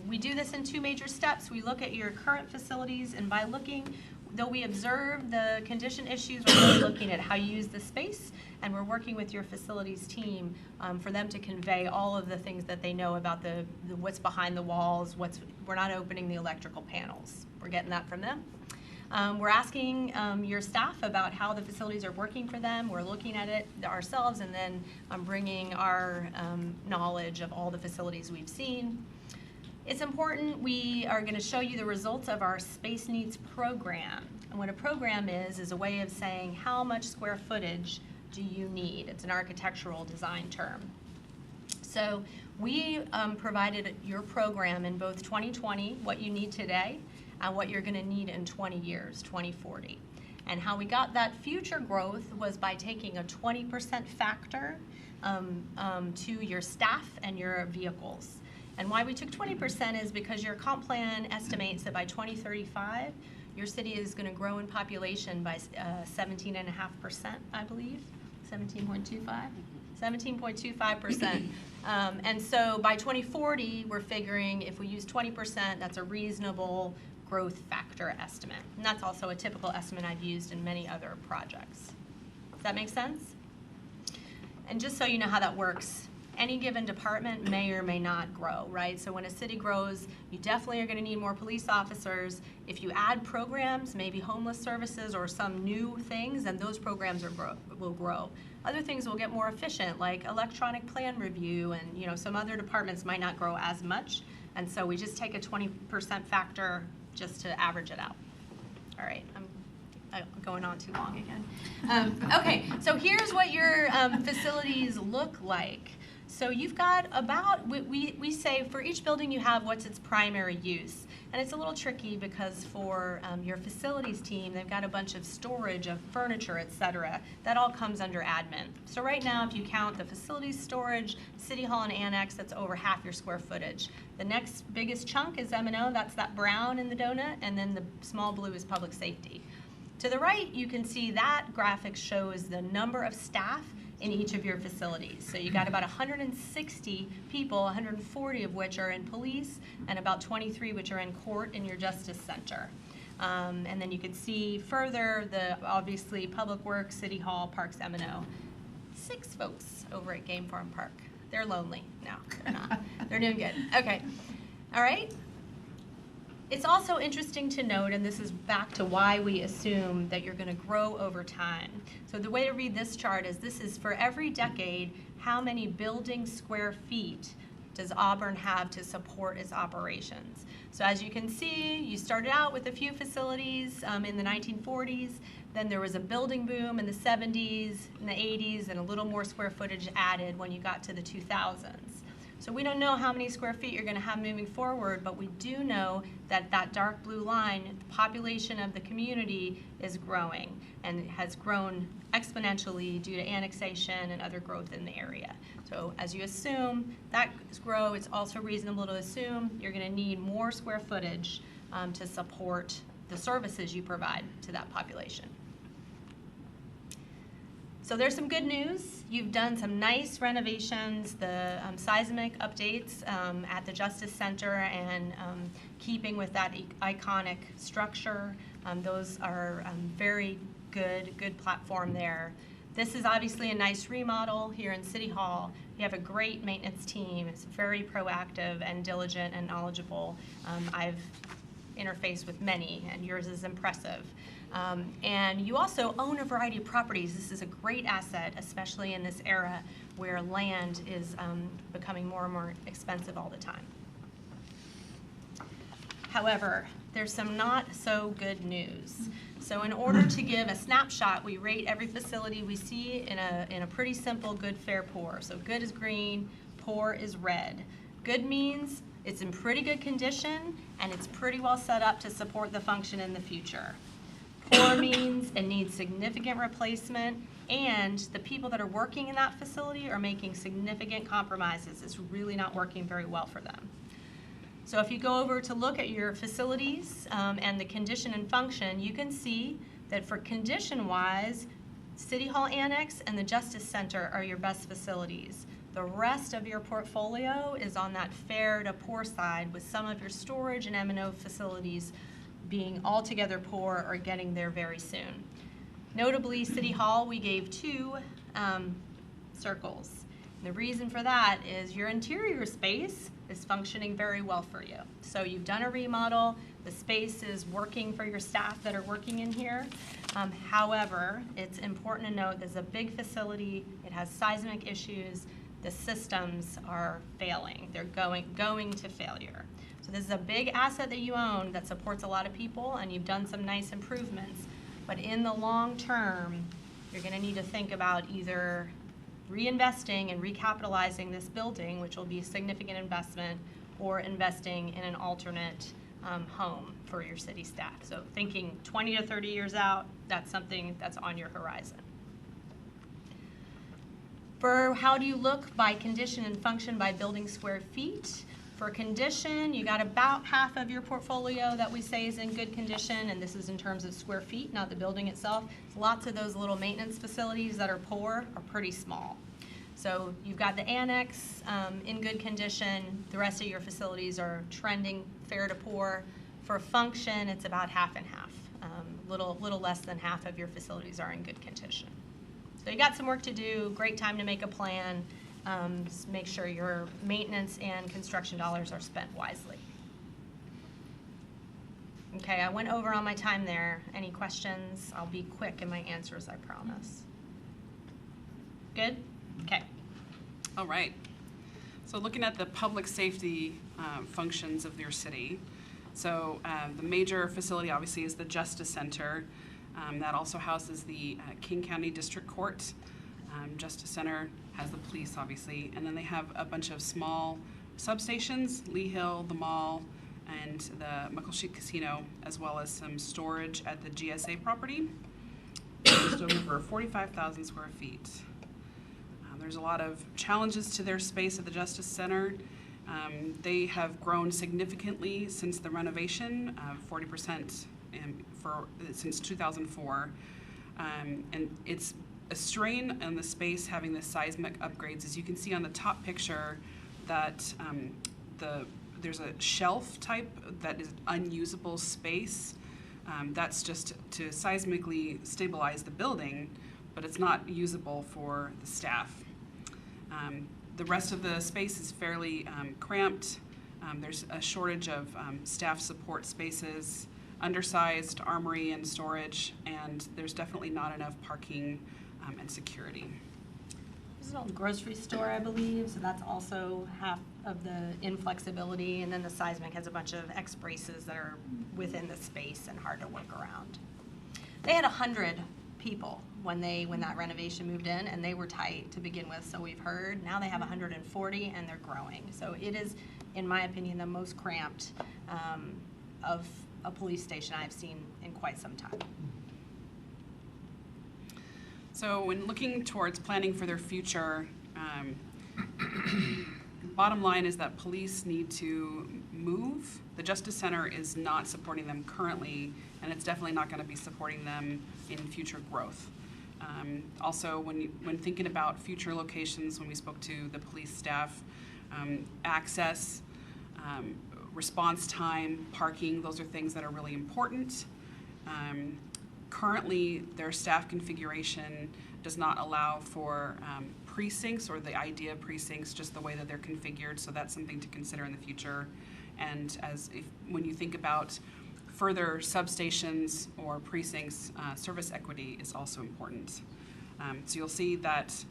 We do this in two major steps. We look at your current facilities, and by looking, though we observe the condition issues, we're really looking at how you use the space, and we're working with your facilities team for them to convey all of the things that they know about what's behind the walls, we're not opening the electrical panels. We're getting that from them. We're asking your staff about how the facilities are working for them. We're looking at it ourselves, and then bringing our knowledge of all the facilities we've seen. It's important, we are going to show you the results of our space needs program. And what a program is a way of saying how much square footage do you need. It's an architectural design term. So we provided your program in both 2020, what you need today, and what you're going to need in 20 years, 2040. And how we got that future growth was by taking a 20% factor to your staff and your vehicles. And why we took 20% is because your comp plan estimates that by 2035, your city is going to grow in population by 17.5%, I believe, 17.25? 17.25%. And so by 2040, we're figuring if we use 20%, that's a reasonable growth factor estimate. And that's also a typical estimate I've used in many other projects. Does that make sense? And just so you know how that works, any given department may or may not grow, right? So when a city grows, you definitely are going to need more police officers. If you add programs, maybe homeless services or some new things, then those programs will grow. Other things will get more efficient, like electronic plan review, and some other departments might not grow as much. And so we just take a 20% factor just to average it out. All right, I'm going on too long again. Okay, so here's what your facilities look like. So you've got about, we say for each building you have what's its primary use. And it's a little tricky because for your facilities team, they've got a bunch of storage of furniture, et cetera. That all comes under admin. So right now, if you count the facilities storage, City Hall and Annex, that's over half your square footage. The next biggest chunk is M&O, that's that brown in the donut, and then the small blue is public safety. To the right, you can see that graphic shows the number of staff in each of your facilities. So you got about 160 people, 140 of which are in police, and about 23 which are in court in your justice center. And then you can see further obviously Publicworks, City Hall, Parks M&O. 6 folks over at Game Farm Park. They're lonely. No, they're not. They're doing good. Okay. All right. It's also interesting to note, and this is back to why we assume that you're going to grow over time. So the way to read this chart is this is for every decade, how many building square feet does Auburn have to support its operations? So as you can see, you started out with a few facilities in the 1940s, then there was a building boom in the 70s, in the 80s, and a little more square footage added when you got to the 2000s. So we don't know how many square feet you're going to have moving forward, but we do know that that dark blue line, the population of the community is growing and has grown exponentially due to annexation and other growth in the area. So as you assume that grow, it's also reasonable to assume you're going to need more square footage to support the services you provide to that population. So there's some good news. You've done some nice renovations, the seismic updates at the Justice Center, and keeping with that iconic structure. Those are very good platform there. This is obviously a nice remodel here in City Hall. You have a great maintenance team. It's very proactive and diligent and knowledgeable. I've interfaced with many, and yours is impressive. And you also own a variety of properties. This is a great asset, especially in this era where land is becoming more and more expensive all the time. However, there's some not so good news. So in order to give a snapshot, we rate every facility we see in a pretty simple good, fair, poor. So good is green, poor is red. Good means it's in pretty good condition and it's pretty well set up to support the function in the future. Poor means it needs significant replacement, and the people that are working in that facility are making significant compromises. It's really not working very well for them. So if you go over to look at your facilities and the condition and function, you can see that for condition-wise, City Hall Annex and the Justice Center are your best facilities. The rest of your portfolio is on that fair to poor side, with some of your storage and M&O facilities being altogether poor or getting there very soon. Notably, City Hall, we gave 2 circles. And the reason for that is your interior space is functioning very well for you. So you've done a remodel, the space is working for your staff that are working in here. However, it's important to note there's a big facility, it has seismic issues, the systems are failing. They're going to failure. So this is a big asset that you own that supports a lot of people, and you've done some nice improvements. But in the long term, you're going to need to think about either reinvesting and recapitalizing this building, which will be a significant investment, or investing in an alternate home for your city staff. So thinking 20 to 30 years out, that's something that's on your horizon. For how do you look by condition and function by building square feet? For condition, you got about half of your portfolio that we say is in good condition, and this is in terms of square feet, not the building itself. Lots of those little maintenance facilities that are poor are pretty small. So you've got the annex in good condition. The rest of your facilities are trending fair to poor. For function, it's about half and half. Little less than half of your facilities are in good condition. So you got some work to do, great time to make a plan. Just make sure your maintenance and construction dollars are spent wisely. Okay, I went over on my time there. Any questions? I'll be quick in my answers, I promise. Good? Okay. All right. So looking at the public safety functions of your city. So the major facility obviously is the Justice Center. That also houses the King County District Court. Justice Center has the police, obviously, and then they have a bunch of small substations, Lee Hill, the mall, and the Muckleshoot Casino, as well as some storage at the GSA property. Just over 45,000 square feet. There's a lot of challenges to their space at the Justice Center. They have grown significantly since the renovation, 40% since 2004, and it's a strain on the space having the seismic upgrades. As you can see on the top picture, that there's a shelf type that is unusable space. That's just to seismically stabilize the building, but it's not usable for the staff. The rest of the space is fairly cramped. There's a shortage of staff support spaces, undersized armory and storage, and there's definitely not enough parking and security. There's an old grocery store, I believe, so that's also half of the inflexibility, and then the seismic has a bunch of X braces that are within the space and hard to work around. They had 100 people when that renovation moved in, and they were tight to begin with, so we've heard. Now they have 140, and they're growing. So it is, in my opinion, the most cramped of a police station I've seen in quite some time. So when looking towards planning for their future, bottom line is that police need to move. The Justice Center is not supporting them currently, and it's definitely not going to be supporting them in future growth. Also, when thinking about future locations, when we spoke to the police staff, access, response time, parking, those are things that are really important. Currently, their staff configuration does not allow for precincts or the idea of precincts, just the way that they're configured, so that's something to consider in the future. And when you think about further substations or precincts, service equity is also important. So you'll see that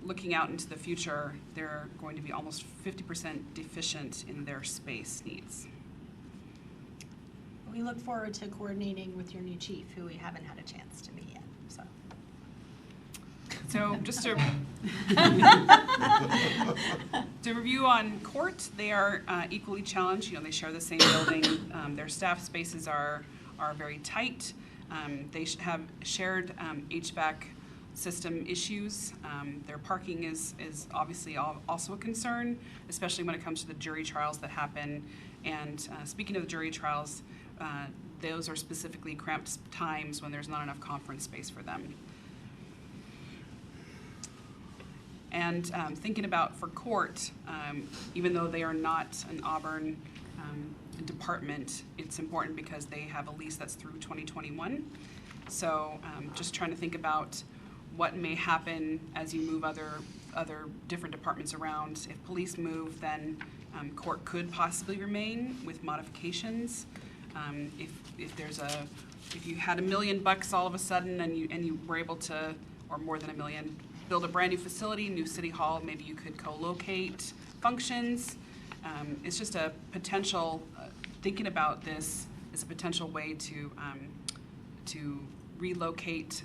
looking out into the future, they're going to be almost 50% deficient in their space needs. We look forward to coordinating with your new chief, who we haven't had a chance to meet yet, so. So just to review on court, they are equally challenged. You know, they share the same building. Their staff spaces are very tight. They have shared HVAC system issues. Their parking is obviously also a concern, especially when it comes to the jury trials that happen. And speaking of the jury trials, those are specifically cramped times when there's not enough conference space for them. And thinking about for court, even though they are not an Auburn department, it's important because they have a lease that's through 2021. So just trying to think about what may happen as you move other different departments around. If police move, then court could possibly remain with modifications. If you had $1 million all of a sudden and you were able to, or more than $1 million, build a brand new facility, new city hall, maybe you could co-locate functions. It's just a potential, thinking about this is a potential way to relocate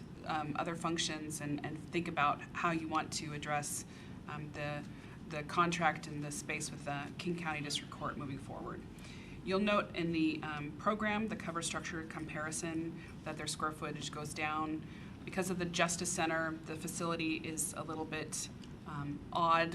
other functions and think about how you want to address the contract and the space with the King County District Court moving forward. You'll note in the program, the cover structure comparison, that their square footage goes down. Because of the Justice Center, the facility is a little bit odd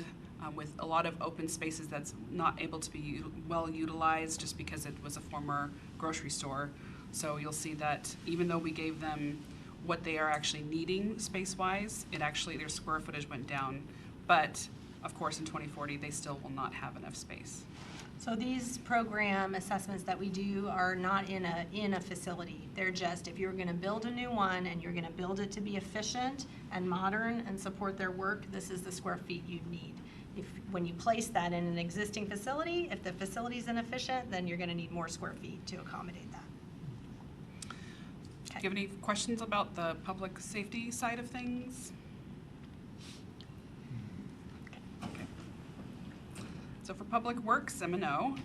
with a lot of open spaces that's not able to be well utilized just because it was a former grocery store. So you'll see that even though we gave them what they are actually needing space-wise, their square footage went down. But of course, in 2040, they still will not have enough space. So these program assessments that we do are not in a facility. They're just, if you're gonna build a new one and you're gonna build it to be efficient and modern and support their work, this is the square feet you need. When you place that in an existing facility, if the facility's inefficient, then you're gonna need more square feet to accommodate that. Do you have any questions about the public safety side of things? Okay. So for Public Works, M&O,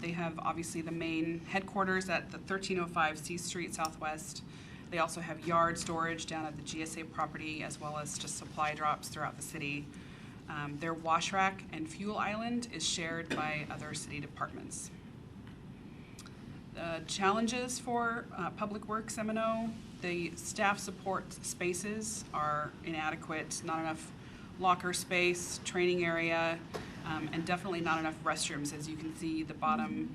they have obviously the main headquarters at the 1305 C Street Southwest. They also have yard storage down at the GSA property, as well as just supply drops throughout the city. Their wash rack and fuel island is shared by other city departments. The challenges for Public Works M&O, the staff support spaces are inadequate, not enough locker space, training area, and definitely not enough restrooms. As you can see the bottom,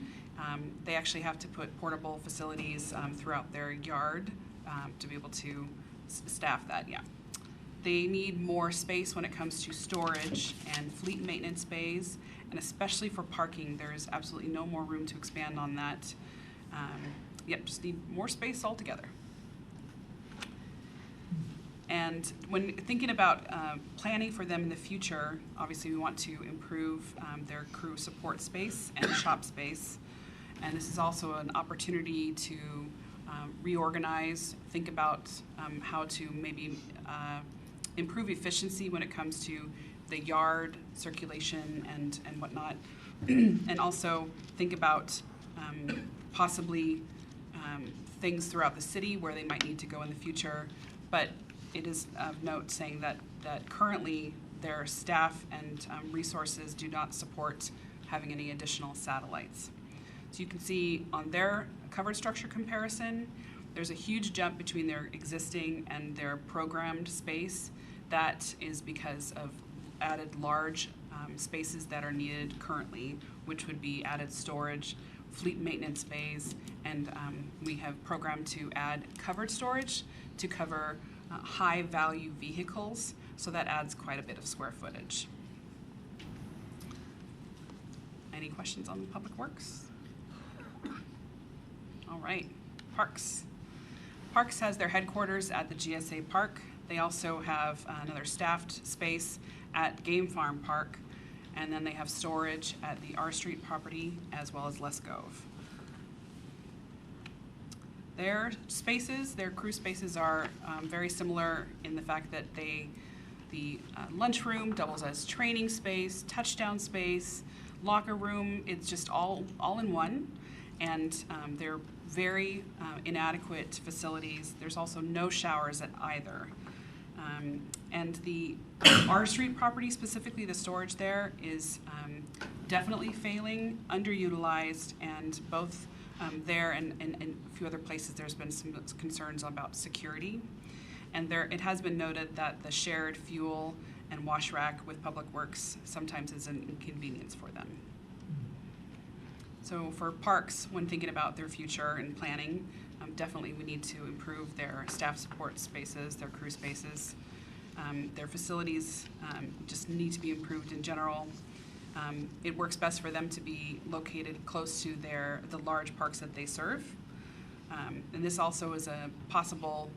they actually have to put portable facilities throughout their yard to be able to staff that, yeah. They need more space when it comes to storage and fleet maintenance bays, and especially for parking. There is absolutely no more room to expand on that. Yep, just need more space altogether. And when thinking about planning for them in the future, obviously we want to improve their crew support space and shop space. And this is also an opportunity to reorganize, think about how to maybe improve efficiency when it comes to the yard circulation and whatnot. And also think about possibly things throughout the city where they might need to go in the future. But it is of note saying that currently their staff and resources do not support having any additional satellites. So you can see on their covered structure comparison, there's a huge jump between their existing and their programmed space. That is because of added large spaces that are needed currently, which would be added storage, fleet maintenance bays, and we have programmed to add covered storage to cover high-value vehicles, so that adds quite a bit of square footage. Any questions on Public Works? All right, Parks. Parks has their headquarters at the GSA Park. They also have another staffed space at Game Farm Park, and then they have storage at the R Street property as well as Lescove. Their spaces, their crew spaces are very similar in the fact that the lunchroom doubles as training space, touchdown space, locker room. It's just all in one, and they're very inadequate facilities. There's also no showers at either. And the R Street property, specifically the storage there, is definitely failing, underutilized, and both there and a few other places there's been some concerns about security. And there, it has been noted that the shared fuel and wash rack with Public Works sometimes is an inconvenience for them. So for parks, when thinking about their future and planning, definitely we need to improve their staff support spaces, their crew spaces. Their facilities just need to be improved in general. It works best for them to be located close to the large parks that they serve. And this also is a possible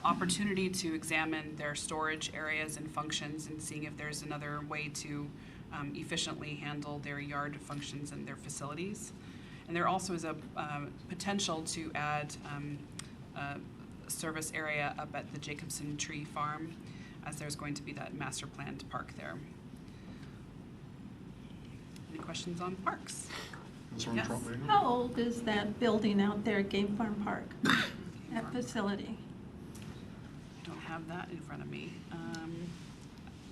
opportunity to examine their storage areas and functions and seeing if there's another way to efficiently handle their yard functions and their facilities. And there also is a potential to add a service area up at the Jacobson Tree Farm, as there's going to be that master planned park there. Any questions on parks? Yes. How old is that building out there at Game Farm Park, that facility? I don't have that in front of me.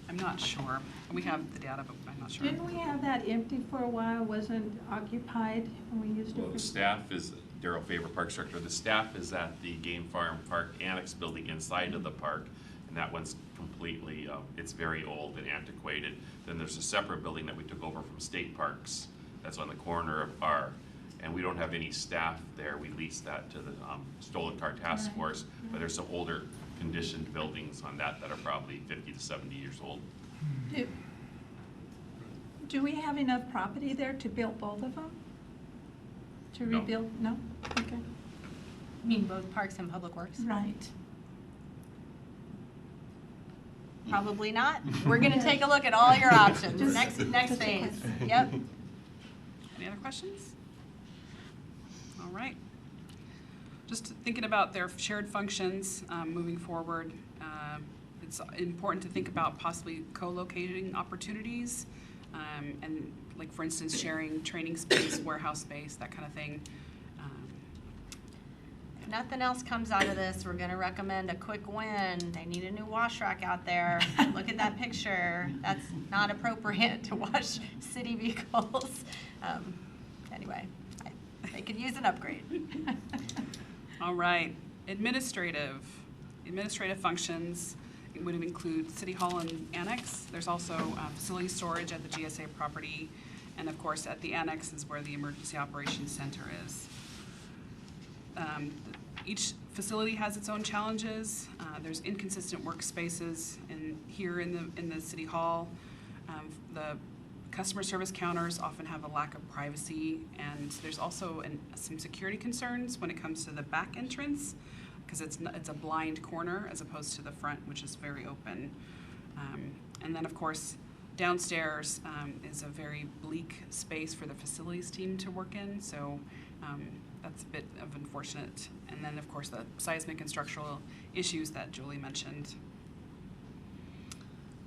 I'm not sure. We have the data, but I'm not sure. Didn't we have that empty for a while, wasn't occupied when we used to? Well, the staff is, Daryl Favor, Parks Director, the staff is at the Game Farm Park Annex building inside of the park, and that one's completely, it's very old and antiquated. Then there's a separate building that we took over from State Parks, that's on the corner of R, and we don't have any staff there. We leased that to the Stolen Car Task Force, but there's some older conditioned buildings on that that are probably 50 to 70 years old. Do we have enough property there to build both of them? To No. rebuild? No? Okay. You mean both Parks and Public Works? Right. Probably not. We're gonna take a look at all your options. Next phase. Yep. Any other questions? All right. Just thinking about their shared functions moving forward, it's important to think about possibly co-locating opportunities and, like, for instance, sharing training space, warehouse space, that kind of thing. If nothing else comes out of this, we're gonna recommend a quick win. They need a new wash rack out there. Look at that picture. That's not appropriate to wash city vehicles. Anyway, they could use an upgrade. All right, administrative functions. It would include City Hall and Annex. There's also facility storage at the GSA property, and of course at the Annex is where the Emergency Operations Center is. Each facility has its own challenges. There's inconsistent workspaces here in the City Hall. The customer service counters often have a lack of privacy, and there's also some security concerns when it comes to the back entrance, because it's a blind corner as opposed to the front, which is very open. And then, of course, downstairs is a very bleak space for the facilities team to work in, so that's a bit of unfortunate. And then, of course, the seismic and structural issues that Julie mentioned.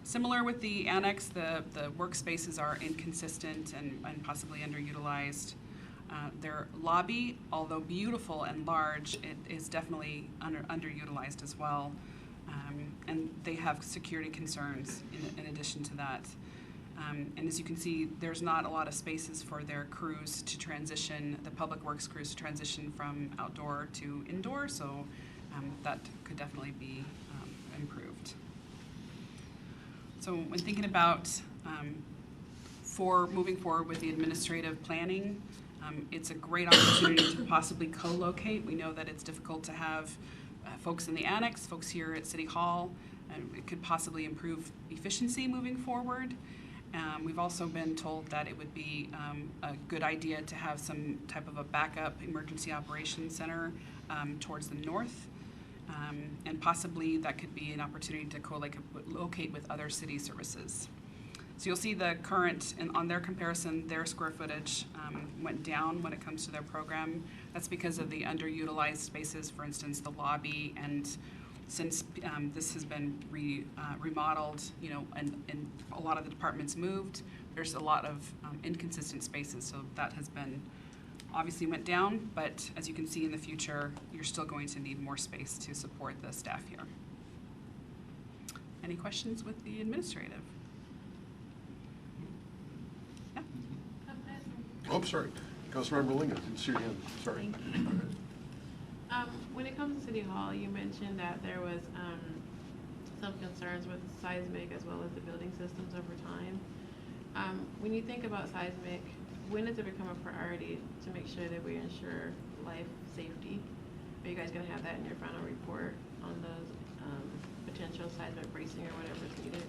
Similar with the Annex, the workspaces are inconsistent and possibly underutilized. Their lobby, although beautiful and large, it is definitely underutilized as well. And they have security concerns in addition to that. And as you can see, there's not a lot of spaces for their crews to transition, the Public Works crews to transition from outdoor to indoor, so that could definitely be improved. So when thinking about for moving forward with the administrative planning, it's a great opportunity to possibly co-locate. We know that it's difficult to have folks in the annex, folks here at City Hall. It could possibly improve efficiency moving forward. We've also been told that it would be a good idea to have some type of a backup emergency operations center towards the north. And possibly that could be an opportunity to co-locate with other city services. So you'll see the current, and on their comparison, their square footage went down when it comes to their program. That's because of the underutilized spaces, for instance, the lobby, and since this has been remodeled, you know, and a lot of the departments moved, there's a lot of inconsistent spaces, so that has been obviously went down, but as you can see in the future, you're still going to need more space to support the staff here. Any questions with the administrative? Yeah. Oh, sorry. Councilmember Linga, didn't see your hand. Sorry. When it comes to City Hall, you mentioned that there was some concerns with seismic as well as the building systems over time. When you think about seismic, when does it become a priority to make sure that we ensure life safety? Are you guys going to have that in your final report on the potential seismic bracing or whatever is needed?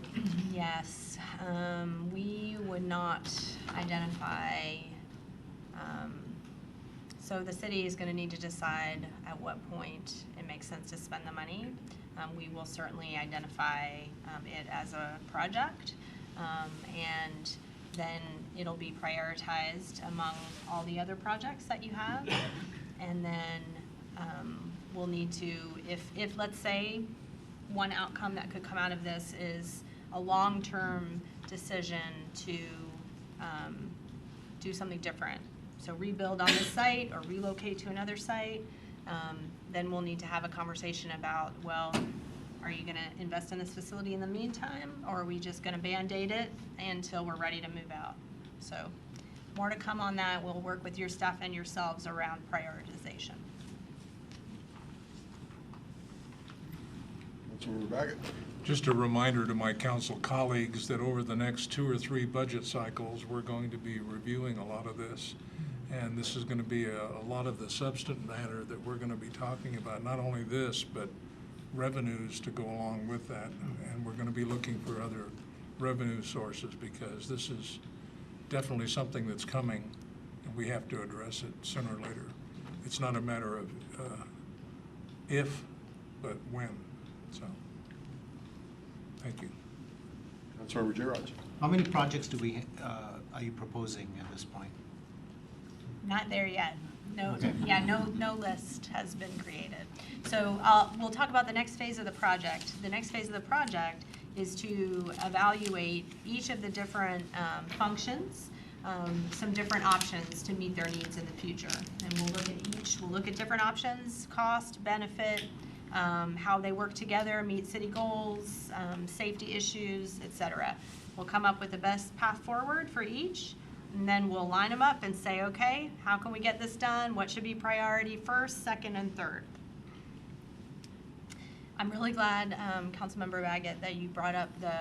Yes, we would not identify, so the city is going to need to decide at what point it makes sense to spend the money. We will certainly identify it as a project, and then it'll be prioritized among all the other projects that you have. And then we'll need to, if let's say one outcome that could come out of this is a long-term decision to do something different, so rebuild on this site or relocate to another site, then we'll need to have a conversation about, well, are you going to invest in this facility in the meantime, or are we just going to Band-Aid it until we're ready to move out? So more to come on that. We'll work with your staff and yourselves around prioritization. Councilmember Baggett. Just a reminder to my council colleagues that over the next 2 or 3 budget cycles, we're going to be reviewing a lot of this. And this is going to be a lot of the substantive matter that we're going to be talking about, not only this, but revenues to go along with that. And we're going to be looking for other revenue sources, because this is definitely something that's coming, and we have to address it sooner or later. It's not a matter of if, but when. So, thank you. Councilmember Gerard. How many projects do we are you proposing at this point? Not there yet. No, Okay. yeah, no list has been created. So we'll talk about the next phase of the project. The next phase of the project is to evaluate each of the different functions, some different options to meet their needs in the future. And we'll look at each, we'll look at different options, cost, benefit, how they work together, meet city goals, safety issues, etc. We'll come up with the best path forward for each, and then we'll line them up and say, okay, how can we get this done? What should be priority first, second, and third? I'm really glad, Councilmember Baggett, that you brought up the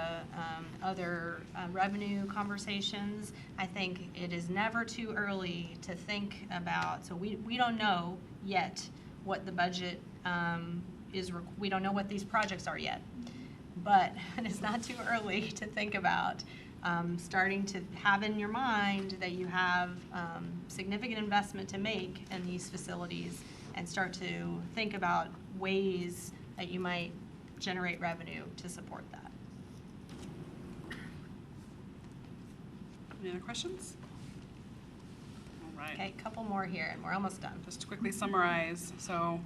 other revenue conversations. I think it is never too early to think about, so we don't know yet what the budget is, we don't know what these projects are yet, but it's not too early to think about starting to have in your mind that you have significant investment to make in these facilities, and start to think about ways that you might generate revenue to support that. Any other questions? All right. Okay, a couple more here and we're almost done. Just to quickly summarize, so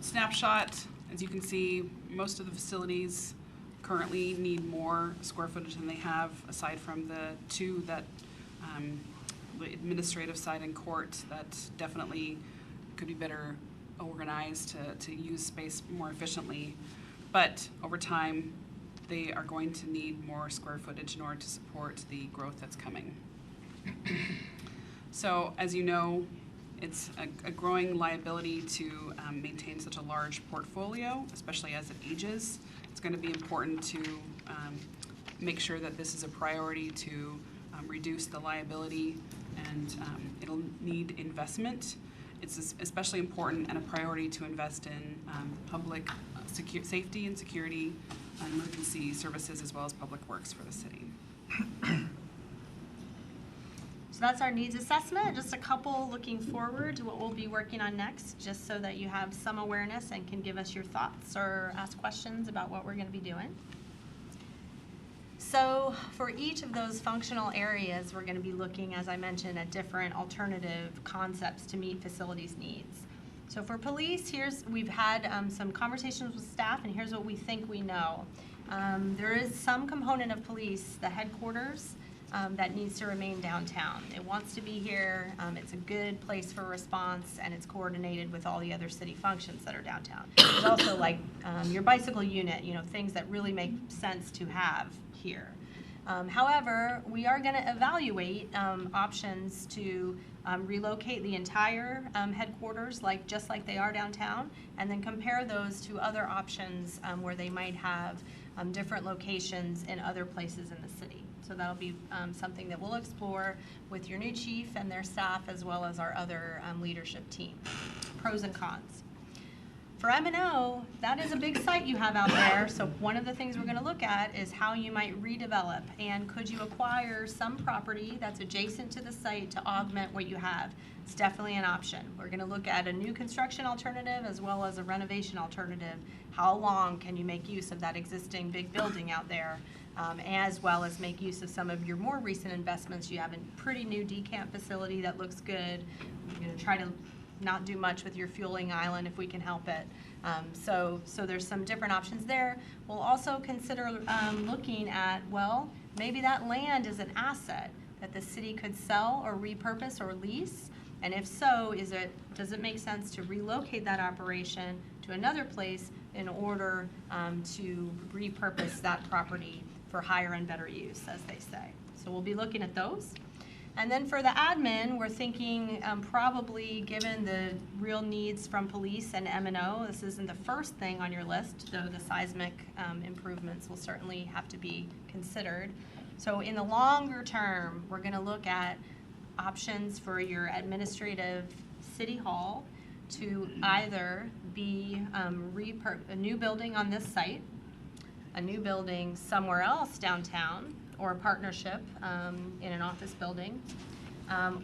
snapshot, as you can see, most of the facilities currently need more square footage than they have, aside from the 2 that the administrative side and court that definitely could be better organized to use space more efficiently. But over time, they are going to need more square footage in order to support the growth that's coming. So as you know, it's a growing liability to maintain such a large portfolio, especially as it ages. It's going to be important to make sure that this is a priority to reduce the liability, and it'll need investment. it's especially important and a priority to invest in public safety and security, emergency services, as well as public works for the city. So that's our needs assessment. Just a couple looking forward to what we'll be working on next, just so that you have some awareness and can give us your thoughts or ask questions about what we're going to be doing. So for each of those functional areas, we're going to be looking, as I mentioned, at different alternative concepts to meet facilities needs. So for police, we've had some conversations with staff, and here's what we think we know. There is some component of police, the headquarters, that needs to remain downtown. It wants to be here. It's a good place for response, and it's coordinated with all the other city functions that are downtown. There's also like your bicycle unit, things that really make sense to have here. However, we are going to evaluate options to relocate the entire headquarters, just like they are downtown, and then compare those to other options where they might have different locations in other places in the city. So that'll be something that we'll explore with your new chief and their staff, as well as our other leadership team. Pros and cons. For M&O, that is a big site you have out there, so one of the things we're going to look at is how you might redevelop, and could you acquire some property that's adjacent to the site to augment what you have. It's definitely an option. We're going to look at a new construction alternative as well as a renovation alternative. How long can you make use of that existing big building out there, as well as make use of some of your more recent investments. You have a pretty new decamp facility that looks good. We're going to try to not do much with your fueling island if we can help it. So there's some different options there. We'll also consider looking at, well, maybe that land is an asset that the city could sell or repurpose or lease. And if so, does it make sense to relocate that operation to another place in order to repurpose that property for higher and better use, as they say. So we'll be looking at those. And then for the admin, we're thinking probably, given the real needs from police and M&O, this isn't the first thing on your list, though the seismic improvements will certainly have to be considered. So in the longer term, we're going to look at options for your administrative city hall to either be a new building on this site, a new building somewhere else downtown, or a partnership in an office building,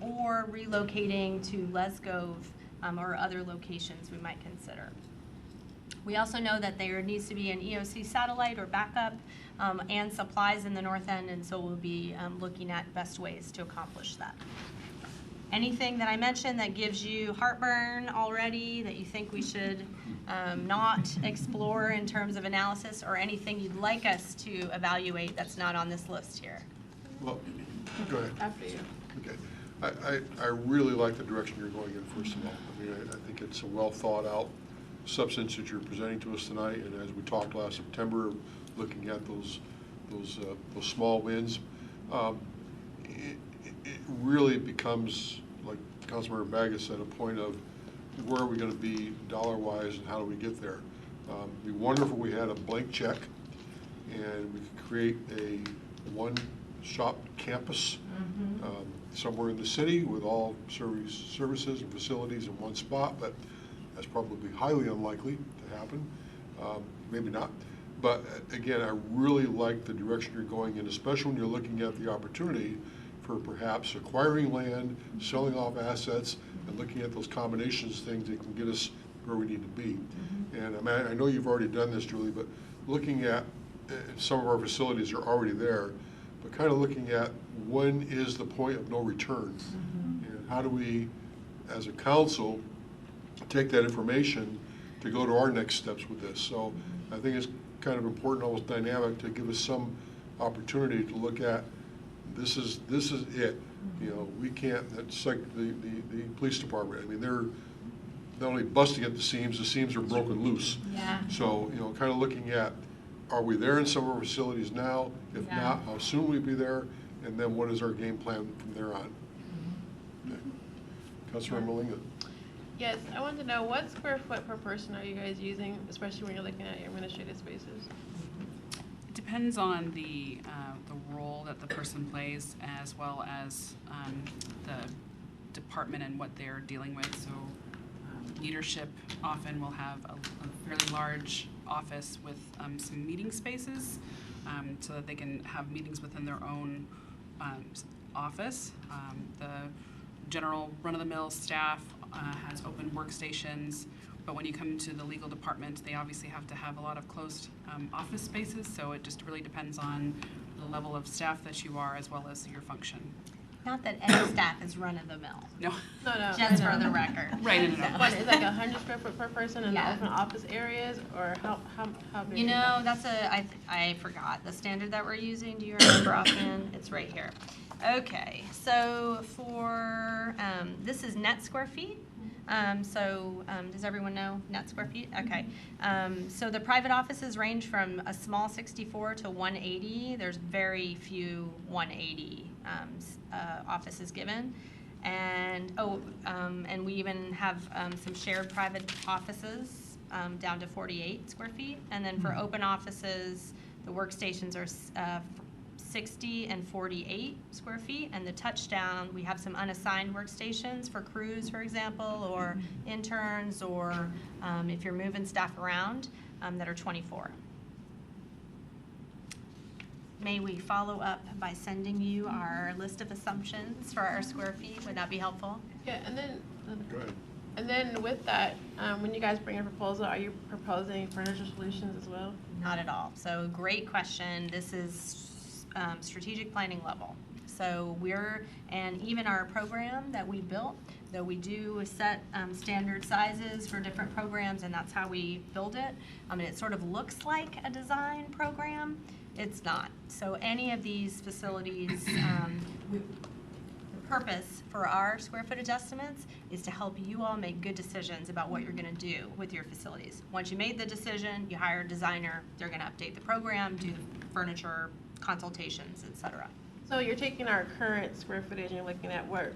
or relocating to Lescove or other locations we might consider. We also know that there needs to be an EOC satellite or backup and supplies in the north end, and so we'll be looking at best ways to accomplish that. Anything that I mentioned that gives you heartburn already, that you think we should not explore in terms of analysis, or anything you'd like us to evaluate that's not on this list here? Well, go ahead. After you. Okay. I really like the direction you're going in, first of all. I mean, I think it's a well thought out substance that you're presenting to us tonight, and as we talked last September, looking at those small wins, it really becomes, like Councilmember Baggett said, a point of where are we going to be dollar-wise and how do we get there. It'd be wonderful if we had a blank check and we could create a one-shop campus somewhere in the city with all services and facilities in one spot, but that's probably highly unlikely to happen. Maybe not. But again, I really like the direction you're going in, especially when you're looking at the opportunity for perhaps acquiring land, selling off assets, and looking at those combinations things that can get us where we need to be. And I mean, I know you've already done this, Julie, but looking at some of our facilities are already there, but kind of looking at when is the point of no return, and how do we, as a council, take that information to go to our next steps with this. So I think it's kind of important, almost dynamic, to give us some opportunity to look at this is it. You know, we can't. It's like the police department. I mean, they're not only busting at the seams are broken loose. Yeah. So, you know, kind of looking at, are we there in some of our facilities now? If not, how soon will we be there? And then what is our game plan from there on? Okay. Councilmember Malinga. Yes, I want to know, what square foot per person are you guys using, especially when you're looking at your administrative spaces? It depends on the role that the person plays, as well as the department and what they're dealing with. So leadership often will have a fairly large office with some meeting spaces so that they can have meetings within their own office. The general run-of-the-mill staff has open workstations, but when you come to the legal department, they obviously have to have a lot of closed office spaces, so it just really depends on the level of staff that you are as well as your function. Not that any staff is run-of-the-mill. No. No. Just for the record. Right, no. What, is like 100 square foot per person in Yeah. the open office areas, or how big? You is know, that? I forgot the standard that we're using. Do you remember offhand? It's right here. Okay, so for, this is net square feet. Does everyone know net square feet? Okay. So the private offices range from a small 64 to 180. There's very few 180 offices given. And, and we even have some shared private offices down to 48 square feet. And then for open offices, the workstations are 60 and 48 square feet, and the touchdown, we have some unassigned workstations for crews, for example, or interns, or if you're moving staff around, that are 24. May we follow up by sending you our list of assumptions for our square feet? Would that be helpful? Yeah, and then. Go ahead. And then with that, when you guys bring a proposal, are you proposing furniture solutions as well? Not at all. So great question. This is strategic planning level. So and even our program that we built, though we do set standard sizes for different programs, and that's how we build it. It sort of looks like a design program. It's not. So any of these facilities, the purpose for our square footage estimates is to help you all make good decisions about what you're going to do with your facilities. Once you made the decision, you hire a designer, they're going to update the program, do the furniture, consultations, etc. So you're taking our current square footage and you're looking at what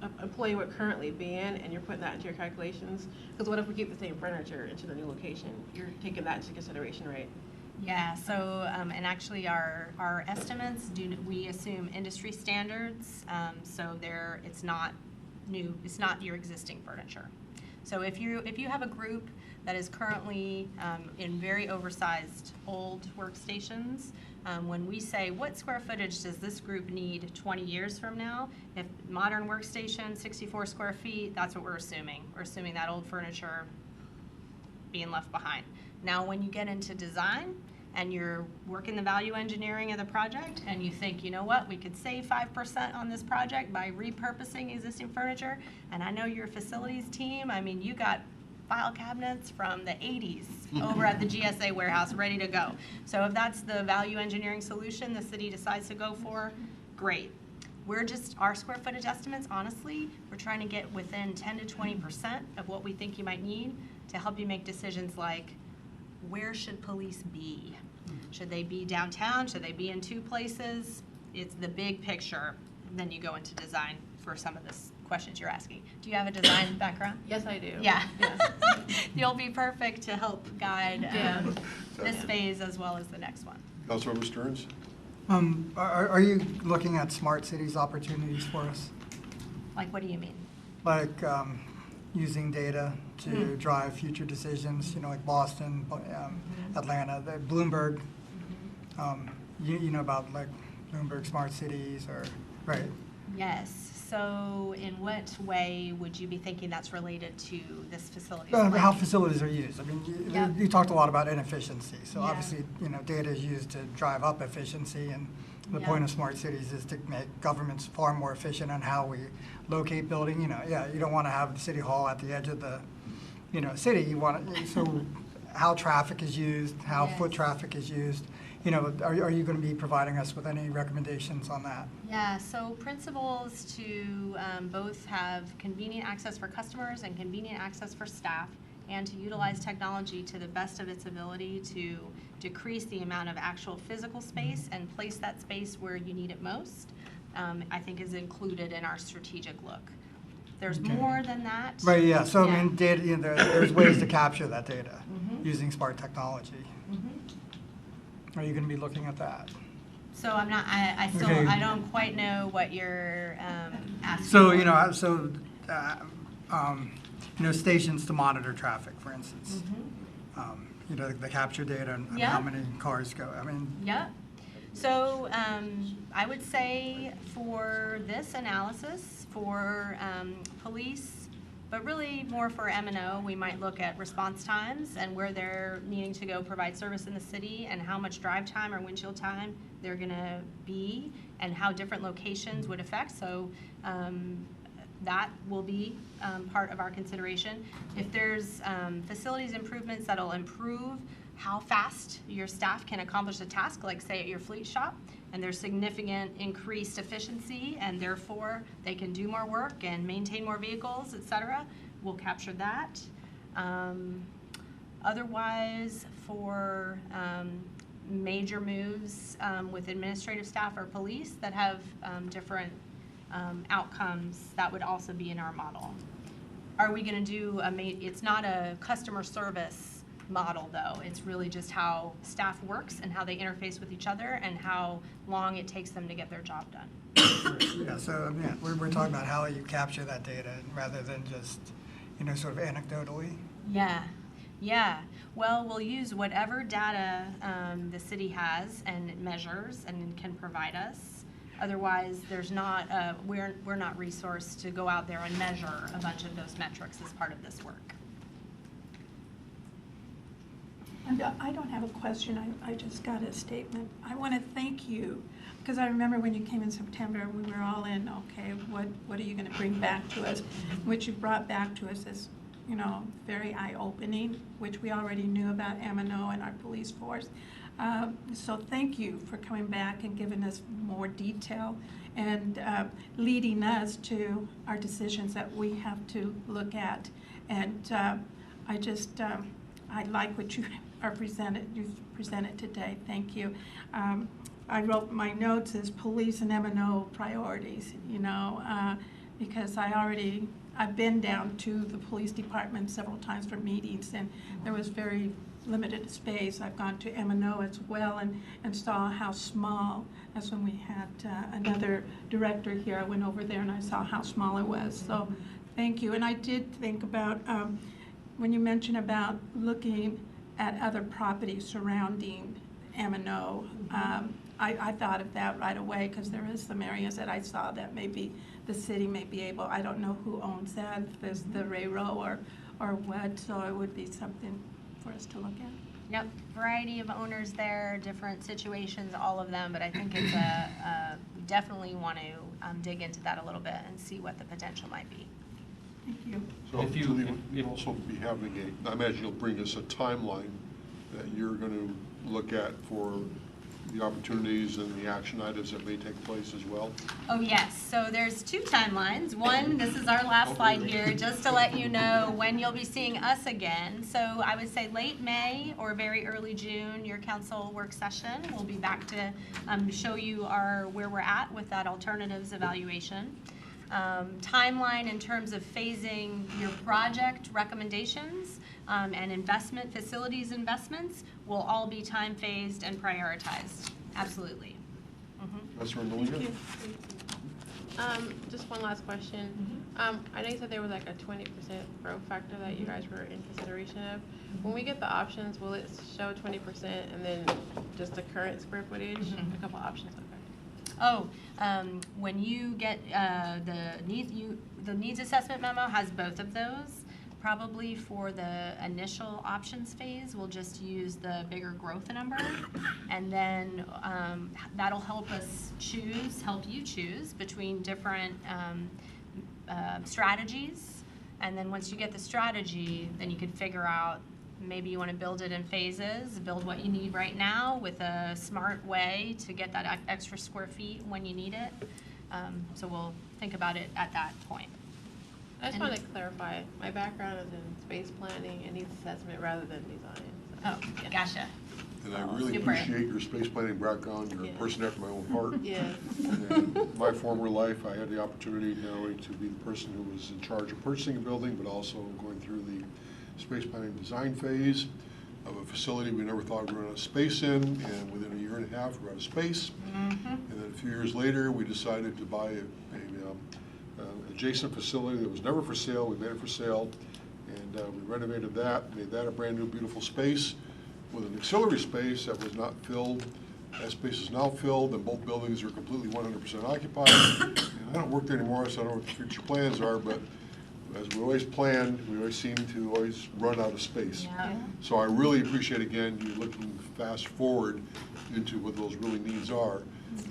an employee would currently be in, and you're putting that into your calculations? Because what if we keep the same furniture into the new location? You're taking that into consideration, right? Yeah, so, and actually our estimates, we assume industry standards, so it's not new, it's not your existing furniture. So if you have a group that is currently in very oversized old workstations, when we say what square footage does this group need 20 years from now, if modern workstation, 64 square feet, that's what we're assuming. We're assuming that old furniture being left behind. Now, when you get into design and you're working the value engineering of the project and you think, you know what, we could save 5% on this project by repurposing existing furniture, and I know your facilities team, you got file cabinets from the 80s over at the GSA warehouse ready to go. So if that's the value engineering solution the city decides to go for, great. Our square footage estimates, honestly, we're trying to get within 10 to 20% of what we think you might need to help you make decisions like, where should police be? Should they be downtown? Should they be in two places? It's the big picture. Then you go into design for some of the questions you're asking. Do you have a design background? Yes, I do. Yeah. You'll be perfect to help guide this phase as well as the next one. Councilmember Stearns? Are you looking at smart cities opportunities for us? Like, what do you mean? Like using data to drive future decisions, like Boston, Atlanta, Bloomberg. You know about like Bloomberg smart cities, or right? Yes. So in what way would you be thinking that's related to this facility? How facilities are used. You talked a lot about inefficiency. So Yeah. obviously, data is used to drive up efficiency, and the point of smart cities is to make governments far more efficient on how we locate building. You don't want to have the city hall at the edge of the, city. You want so how traffic is used, how foot traffic is used. Are you going to be providing us with any recommendations on that? Yeah, so principles to both have convenient access for customers and convenient access for staff, and to utilize technology to the best of its ability to decrease the amount of actual physical space and place that space where you need it most, I think is included in our strategic look. There's more than that. Right, yeah. So, data, there's ways to capture that data using smart technology. Are you going to be looking at that? So I'm not, I don't quite know what you're asking. So, for. stations to monitor traffic, for instance. The capture data and Yeah. how many cars go. I mean, Yeah. So I would say for this analysis, for police, but really more for M&O, we might look at response times and where they're needing to go provide service in the city and how much drive time or windshield time they're going to be and how different locations would affect. So that will be part of our consideration. If there's facilities improvements that'll improve how fast your staff can accomplish a task, like say at your fleet shop, and there's significant increased efficiency and therefore they can do more work and maintain more vehicles, et cetera, we'll capture that. Otherwise, for major moves with administrative staff or police that have different outcomes, that would also be in our model. Are we going to do it's not a customer service model though, it's really just how staff works and how they interface with each other and how long it takes them to get their job done. Yeah, so yeah, we're talking about how you capture that data rather than just, sort of anecdotally. Yeah. Well, we'll use whatever data the city has and it measures and can provide us. Otherwise, there's not we're not resourced to go out there and measure a bunch of those metrics as part of this work. And I don't have a question, I just got a statement. I want to thank you, because I remember when you came in September, we were all in, okay, what are you going to bring back to us? What you brought back to us is, very eye-opening, which we already knew about M&O and our police force. So thank you for coming back and giving us more detail and leading us to our decisions that we have to look at. And I like what you've presented today. Thank you. I wrote my notes as police and M&O priorities, because I've been down to the police department several times for meetings, and there was very limited space. I've gone to M&O as well and saw how small. That's when we had another director here. I went over there and I saw how small it was. So thank you. And I did think about when you mentioned about looking at other properties surrounding M&O, I thought of that right away because there is some areas that I saw that maybe the city may be able, I don't know who owns that, if there's the railroad or what, so it would be something for us to look at. Yep, variety of owners there, different situations, all of them, but I think it's we definitely want to dig into that a little bit and see what the potential might be. Thank you. So you'll also be having I imagine you'll bring us a timeline that you're going to look at for the opportunities and the action items that may take place as well? Oh, yes. So there's two timelines. One, this is our last slide here, just to let you know when you'll be seeing us again. So I would say late May or very early June, your council work session. We'll be back to show you where we're at with that alternatives evaluation. Timeline in terms of phasing your project recommendations and facilities investments will all be time phased and prioritized. Absolutely. Councilor Malinga? Just one last question. I know you said there was like a 20% growth factor that you guys were in consideration of. When we get the options, will it show 20% and then just the current square footage? A couple options. Oh, when you get the needs assessment memo has both of those. Probably for the initial options phase, we'll just use the bigger growth number, and then that'll help you choose between different strategies. And then once you get the strategy, then you can figure out maybe you want to build it in phases, build what you need right now with a smart way to get that extra square feet when you need it. So we'll think about it at that point. I just want to clarify, my background is in space planning and needs assessment rather than design. So. Oh, gotcha. And I really appreciate your space planning background. You're a person after my own heart. Yeah. And in my former life, I had the opportunity not only to be the person who was in charge of purchasing a building, but also going through the space planning design phase of a facility we never thought we were going to space in, and within a year and a half, we're out of space. And then a few years later, we decided to buy a adjacent facility that was never for sale. We made it for sale, And we renovated that, made that a brand-new, beautiful space with an auxiliary space that was not filled. That space is now filled, and both buildings are completely 100% occupied. And I don't work there anymore, so I don't know what the future plans are, but as we always planned, we always seem to always run out of space. Yeah. So I really appreciate, again, you looking fast forward into what those really needs are.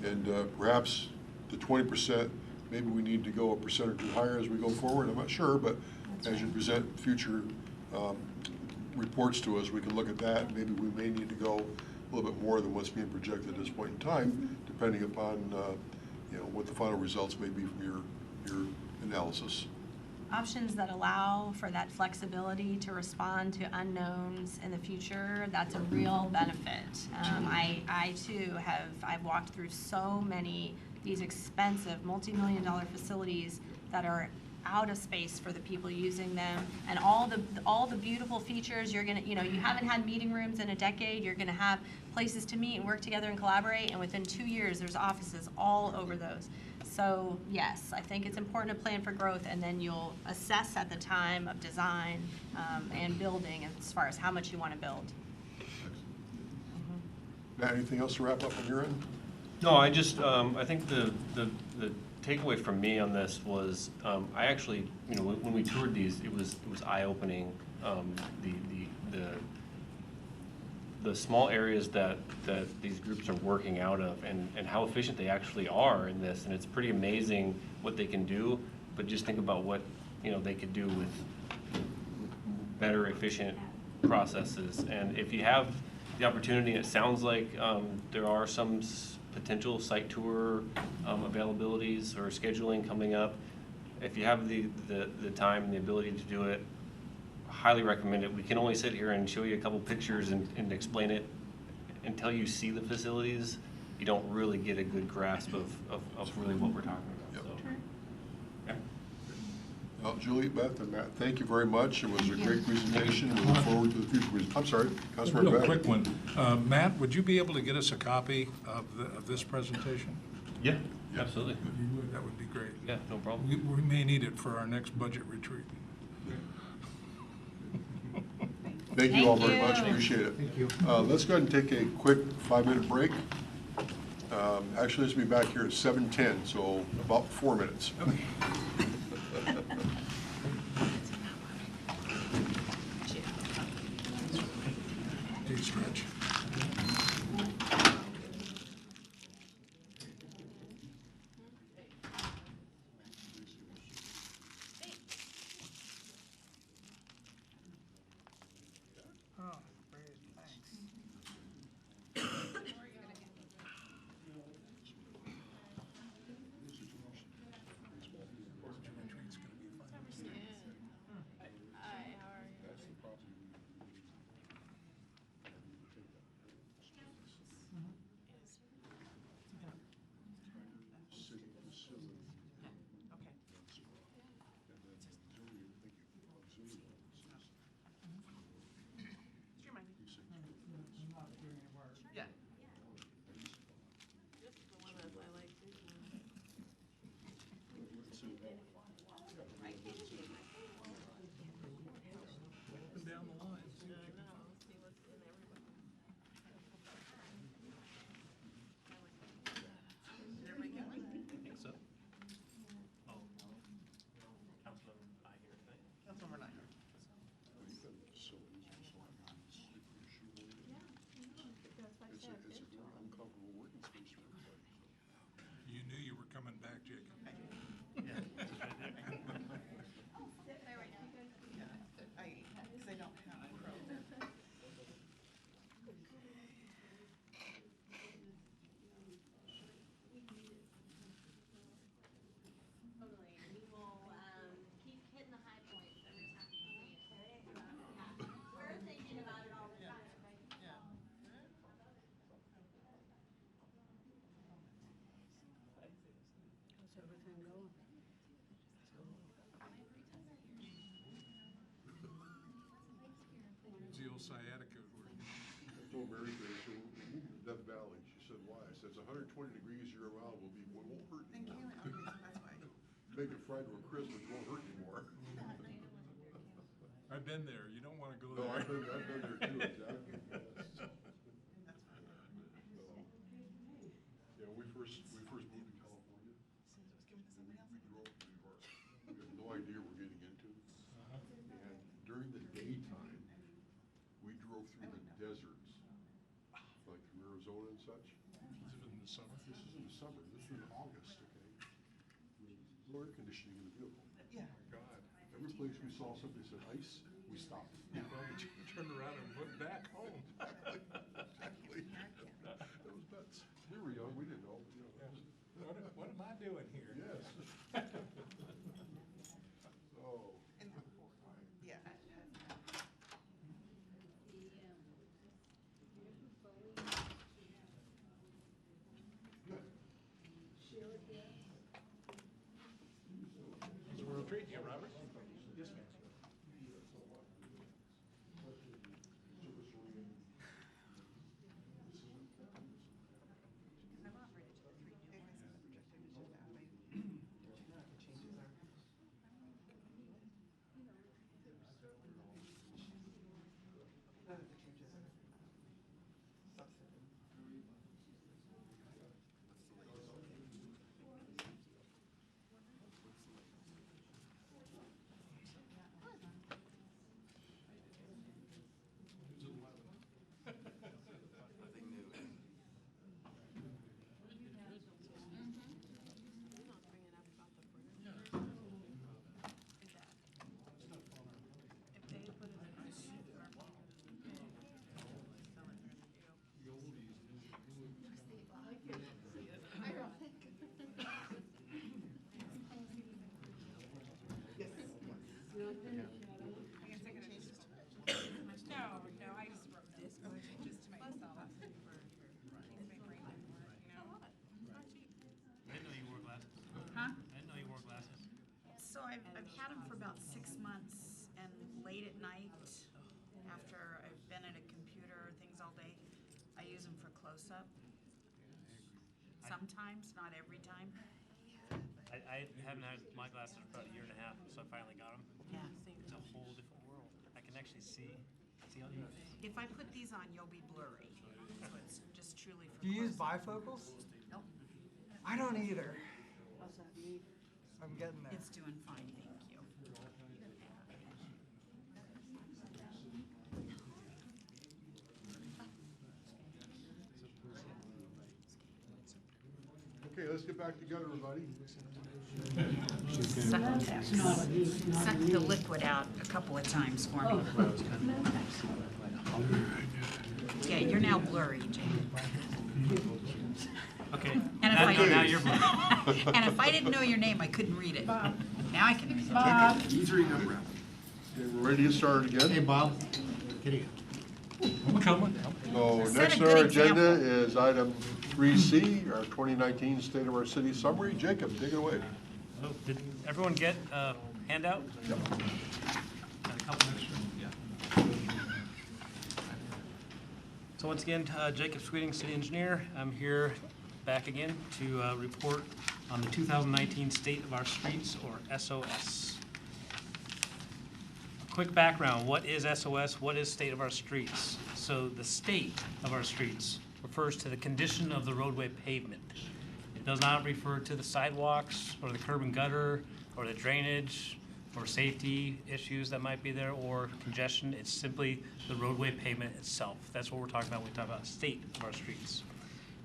And perhaps the 20%, maybe we need to go a percent or two higher as we go forward. I'm not sure, but as you present future reports to us, we can look at that. Maybe we may need to go a little bit more than what's being projected at this point in time, depending upon what the final results may be from your analysis. Options that allow for that flexibility to respond to unknowns in the future, that's a real benefit. I too I've walked through so many these expensive multi-million-dollar facilities that are out of space for the people using them, and all the beautiful features. You're gonna, you haven't had meeting rooms in a decade. You're gonna have places to meet and work together and collaborate, and within 2 years there's offices all over those. So yes, I think it's important to plan for growth, and then you'll assess at the time of design and building as far as how much you want to build. Matt, anything else to wrap up on your end? No, I just, I think the takeaway from me on this was, I actually, when we toured these, it was eye-opening, the small areas that these groups are working out of, and how efficient they actually are in this. And it's pretty amazing what they can do, but just think about what, they could do with better, efficient processes. And if you have the opportunity, it sounds like there are some potential site tour availabilities or scheduling coming up. If you have the time and the ability to do it, highly recommend it. We can only sit here and show you a couple pictures and explain it. Until you see the facilities, you don't really get a good grasp of really what we're talking about. So, yeah. Well, Julie, Beth, and Matt, thank you very much. It was a great presentation. We look forward to the future. I'm sorry, Councilmember Real Beth. quick one. Matt, would you be able to get us a copy of this presentation? Yeah, absolutely. That would be great. Yeah, no problem. We may need it for our next budget retreat. Thank you all very much. Appreciate it. Thank you. Let's go ahead and take a quick 5-minute break. Actually, let's be back here at 7:10, so about 4 minutes. Hey, stretch. You knew you were coming back, Jacob. The old sciatica working. I told Mary today, so we're moving to Death Valley. She said, why? I said, it's 120 degrees year round. It won't hurt anymore. Make it fried to a crisp, but it won't hurt anymore. I've been there. You don't want to go No, there. I've been there too, exactly. Yes. Yeah, when we first moved to California, we drove to New York. We had no idea what we're getting into. And during the daytime, we drove through the deserts, like through Arizona and such. This is in the summer. This is in the summer, this is in August, okay? No air conditioning in the vehicle. Yeah. Oh, my God. Every place we saw something that said ice, we stopped. You probably turned around and went back home. Exactly. That was nuts. We were young, we didn't know, you know. It was- What am I doing here? Yes. So, And, yeah. good. It's a real treat. Yeah, Robert? Yes, ma'am. No, I just wrote this, but just to myself. I didn't know you wore glasses. Huh? I didn't know you wore glasses. So I've had them for about 6 months, and late at night, after I've been at a computer, things all day, I use them for close-up. Sometimes, not every time. I haven't had my glasses for about 1.5 years, so I finally got them. Yeah. It's a whole different world. I can actually see all your face. If I put these on, you'll be blurry. So it's just truly for Do you use close-up. bifocals? Nope. I don't either. I'm getting there. It's doing fine, thank you. Okay, let's get back together, everybody. Suck the liquid out a couple of times for me. Yeah, you're now blurry, Jane. Okay. And if Now you're blurry. And if I didn't know your name, I couldn't read it. Now I can. Okay, we're ready to get started again. Hey, Bob, kitty. I'm coming. So Set next a on our good agenda example. is item 3C, our 2019 State of our City Summary. Jacob, take it away. Oh, did everyone get a handout? Got a couple extra? Yeah. So once again, Jacob Sweeting, City Engineer. I'm here back again to report on the 2019 State of Our Streets, or SOS. Quick background, what is SOS? What is State of Our Streets? So the state of our streets refers to the condition of the roadway pavement. It does not refer to the sidewalks or the curb and gutter or the drainage or safety issues that might be there or congestion. It's simply the roadway pavement itself. That's what we're talking about when we talk about state of our streets.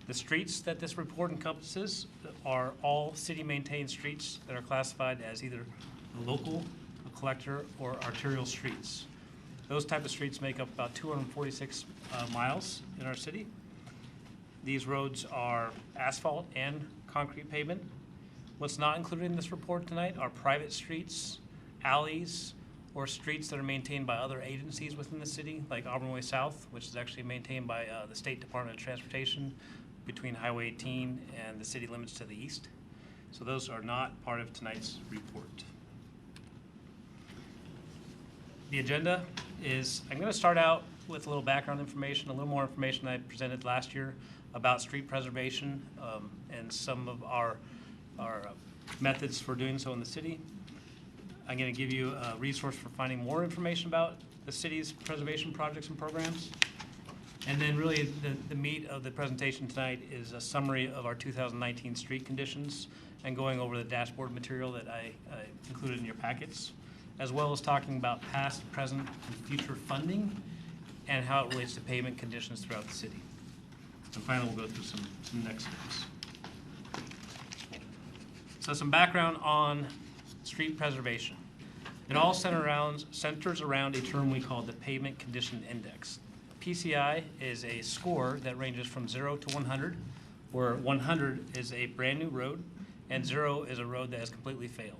The streets that this report encompasses are all city-maintained streets that are classified as either local, a collector, or arterial streets. Those type of streets make up about 246 miles in our city. These roads are asphalt and concrete pavement. What's not included in this report tonight are private streets, alleys, or streets that are maintained by other agencies within the city, like Auburn Way South, which is actually maintained by the State Department of Transportation between Highway 18 and the city limits to the east. So those are not part of tonight's report. The agenda is, I'm going to start out with a little background information, a little more information I presented last year about street preservation and some of our methods for doing so in the city. I'm going to give you a resource for finding more information about the city's preservation projects and programs. And then really the meat of the presentation tonight is a summary of our 2019 street conditions and going over the dashboard material that I included in your packets, as well as talking about past, present, and future funding and how it relates to pavement conditions throughout the city. And finally, we'll go through some next steps. So some background on street preservation. It all centers around a term we call the Pavement Condition Index. PCI is a score that ranges from 0 to 100, where 100 is a brand new road and 0 is a road that has completely failed.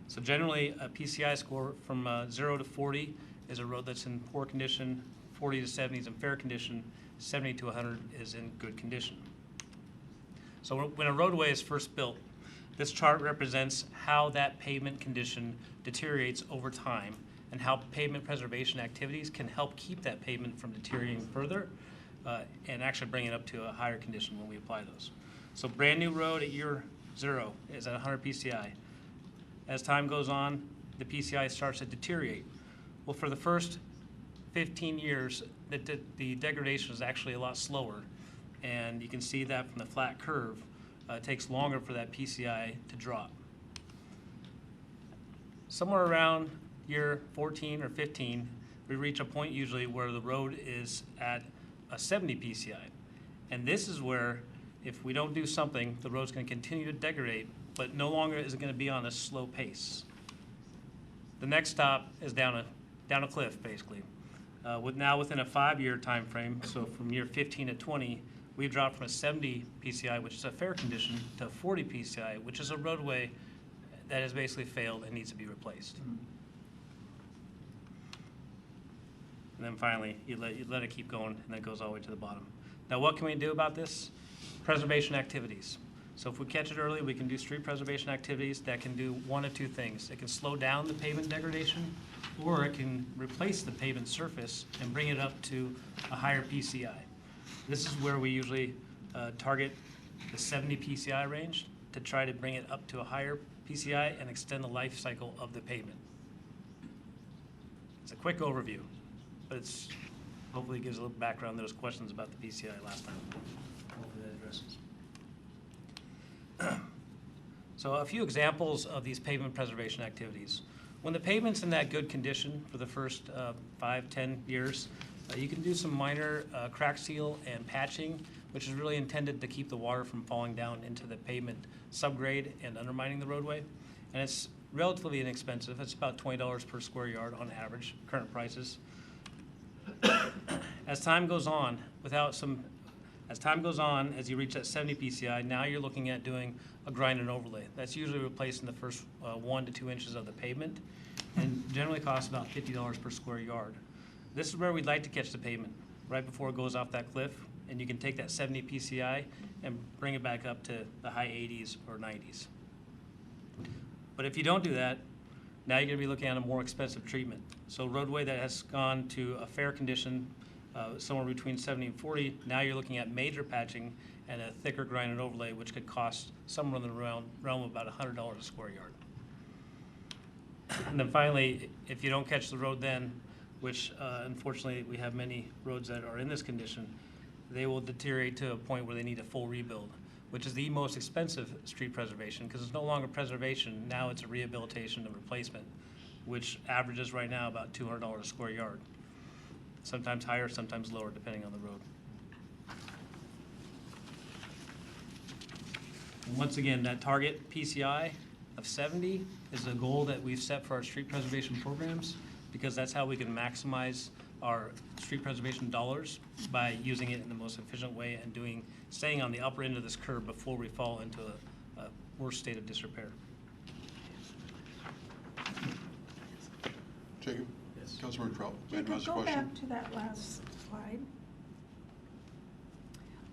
So generally, a PCI score from 0 to 40 is a road that's in poor condition, 40 to 70 is in fair condition, 70 to 100 is in good condition. So when a roadway is first built, this chart represents how that pavement condition deteriorates over time and how pavement preservation activities can help keep that pavement from deteriorating further and actually bring it up to a higher condition when we apply those. So brand new road at year 0 is at 100 PCI. As time goes on, the PCI starts to deteriorate. Well, for the first 15 years, the degradation is actually a lot slower. And you can see that from the flat curve. It takes longer for that PCI to drop. Somewhere around year 14 or 15, we reach a point usually where the road is at a 70 PCI. And this is where, if we don't do something, the road's going to continue to degrade, but no longer is it going to be on a slow pace. The next stop is down a cliff, basically. Now within a 5-year time frame, so from year 15 to 20, we've dropped from a 70 PCI, which is a fair condition, to a 40 PCI, which is a roadway that has basically failed and needs to be replaced. And then finally, you let it keep going, and that goes all the way to the bottom. Now, what can we do about this? Preservation activities. So if we catch it early, we can do street preservation activities that can do one of two things. It can slow down the pavement degradation, or it can replace the pavement surface and bring it up to a higher PCI. This is where we usually target the 70 PCI range to try to bring it up to a higher PCI and extend the life cycle of the pavement. It's a quick overview, but it's hopefully gives a little background. There was questions about the PCI last time. Hopefully that addresses. So a few examples of these pavement preservation activities. When the pavement's in that good condition for the first 5-10 years, you can do some minor crack seal and patching, which is really intended to keep the water from falling down into the pavement subgrade and undermining the roadway. And it's relatively inexpensive. It's about $20 per square yard on average, current prices. As time goes on, as you reach that 70 PCI, now you're looking at doing a grind and overlay. That's usually replacing the first 1 to 2 inches of the pavement and generally costs about $50 per square yard. This is where we'd like to catch the pavement, right before it goes off that cliff, and you can take that 70 PCI and bring it back up to the high 80s or 90s. But if you don't do that, now you're going to be looking at a more expensive treatment. So roadway that has gone to a fair condition, somewhere between 70 and 40, now you're looking at major patching and a thicker grind and overlay, which could cost somewhere in the realm of about $100 a square yard. And then finally, if you don't catch the road then, which unfortunately we have many roads that are in this condition, they will deteriorate to a point where they need a full rebuild, which is the most expensive street preservation because it's no longer preservation, now it's a rehabilitation and replacement, which averages right now about $200 a square yard. Sometimes higher, sometimes lower, depending on the road. And once again, that target PCI of 70 is a goal that we've set for our street preservation programs because that's how we can maximize our street preservation dollars by using it in the most efficient way and staying on the upper end of this curve before we fall into a worse state of disrepair. Jacob? Yes. Councilor Trout. Jacob, go back to that last slide.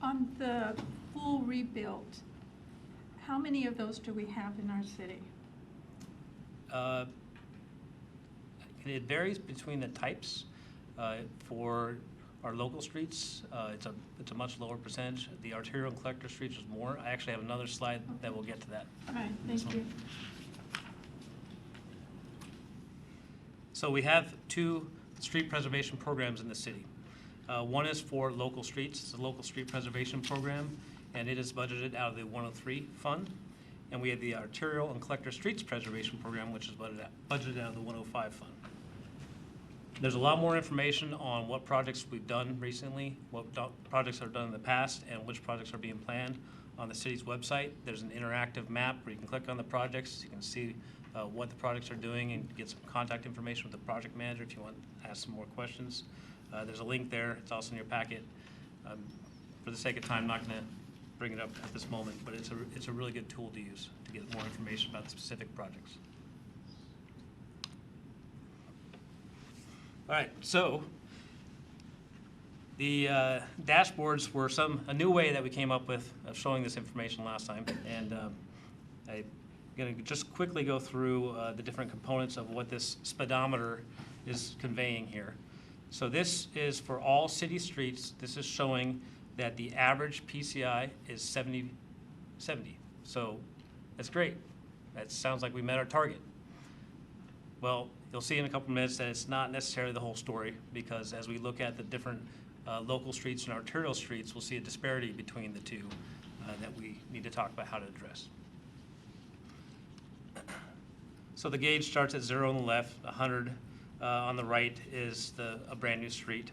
On the full rebuild, how many of those do we have in our city? It varies between the types. For our local streets, it's a much lower percentage. The arterial and collector streets is more. I actually have another slide that will get to that. All right, thank you. So we have two street preservation programs in the city. One is for local streets. It's a local street preservation program, and it is budgeted out of the 103 fund. And we have the arterial and collector streets preservation program, which is budgeted out of the 105 fund. There's a lot more information on what projects we've done recently, what projects are done in the past, and which projects are being planned on the city's website. There's an interactive map where you can click on the projects. You can see what the projects are doing and get some contact information with the project manager if you want to ask some more questions. There's a link there. It's also in your packet. For the sake of time, I'm not going to bring it up at this moment, but it's a really good tool to use to get more information about the specific projects. All right, so the dashboards were a new way that we came up with of showing this information last time, and I'm going to just quickly go through the different components of what this speedometer is conveying here. So this is for all city streets. This is showing that the average PCI is 70. So that's great. That sounds like we met our target. Well, you'll see in a couple minutes that it's not necessarily the whole story, because as we look at the different local streets and arterial streets, we'll see a disparity between the two that we need to talk about how to address. So the gauge starts at 0 on the left, 100 on the right is a brand new street.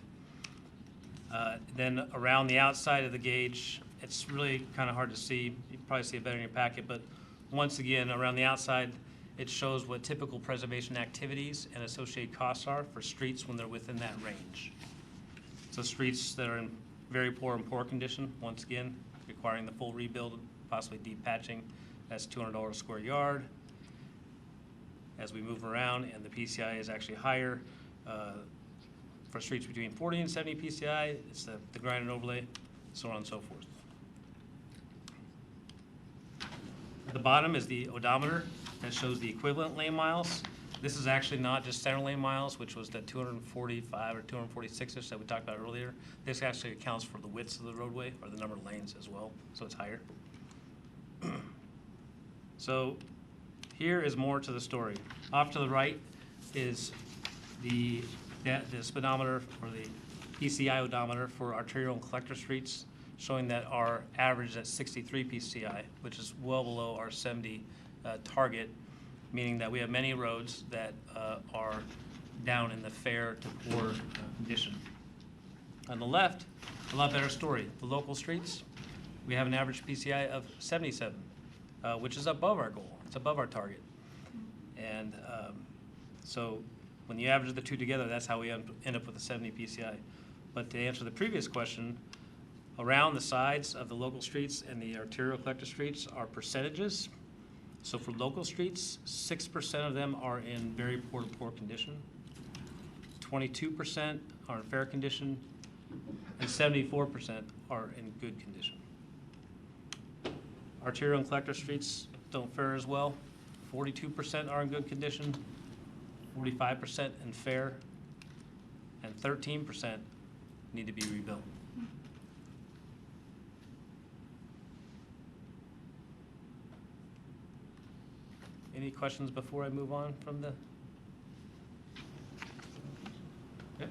Then around the outside of the gauge, it's really kind of hard to see. You probably see it better in your packet, but once again, around the outside, it shows what typical preservation activities and associated costs are for streets when they're within that range. So streets that are in very poor and poor condition, once again, requiring the full rebuild, possibly deep patching, that's $200 a square yard. As we move around, and the PCI is actually higher. For streets between 40 and 70 PCI, it's the grind and overlay, so on and so forth. At the bottom is the odometer that shows the equivalent lane miles. This is actually not just center lane miles, which was the 245 or 246-ish that we talked about earlier. This actually accounts for the widths of the roadway, or the number of lanes as well, so it's higher. So here is more to the story. Off to the right is the speedometer, or the PCI odometer for arterial and collector streets, showing that our average is at 63 PCI, which is well below our 70 target, meaning that we have many roads that are down in the fair to poor condition. On the left, a lot better story. The local streets, we have an average PCI of 77, which is above our goal. It's above our target. And so when you average the two together, that's how we end up with a 70 PCI. But to answer the previous question, around the sides of the local streets and the arterial collector streets are percentages. So for local streets, 6% of them are in very poor to poor condition, 22% are in fair condition, and 74% are in good condition. Arterial and collector streets don't fare as well. 42% are in good condition, 45% in fair, and 13% need to be rebuilt. Any questions before I move on from the? Okay.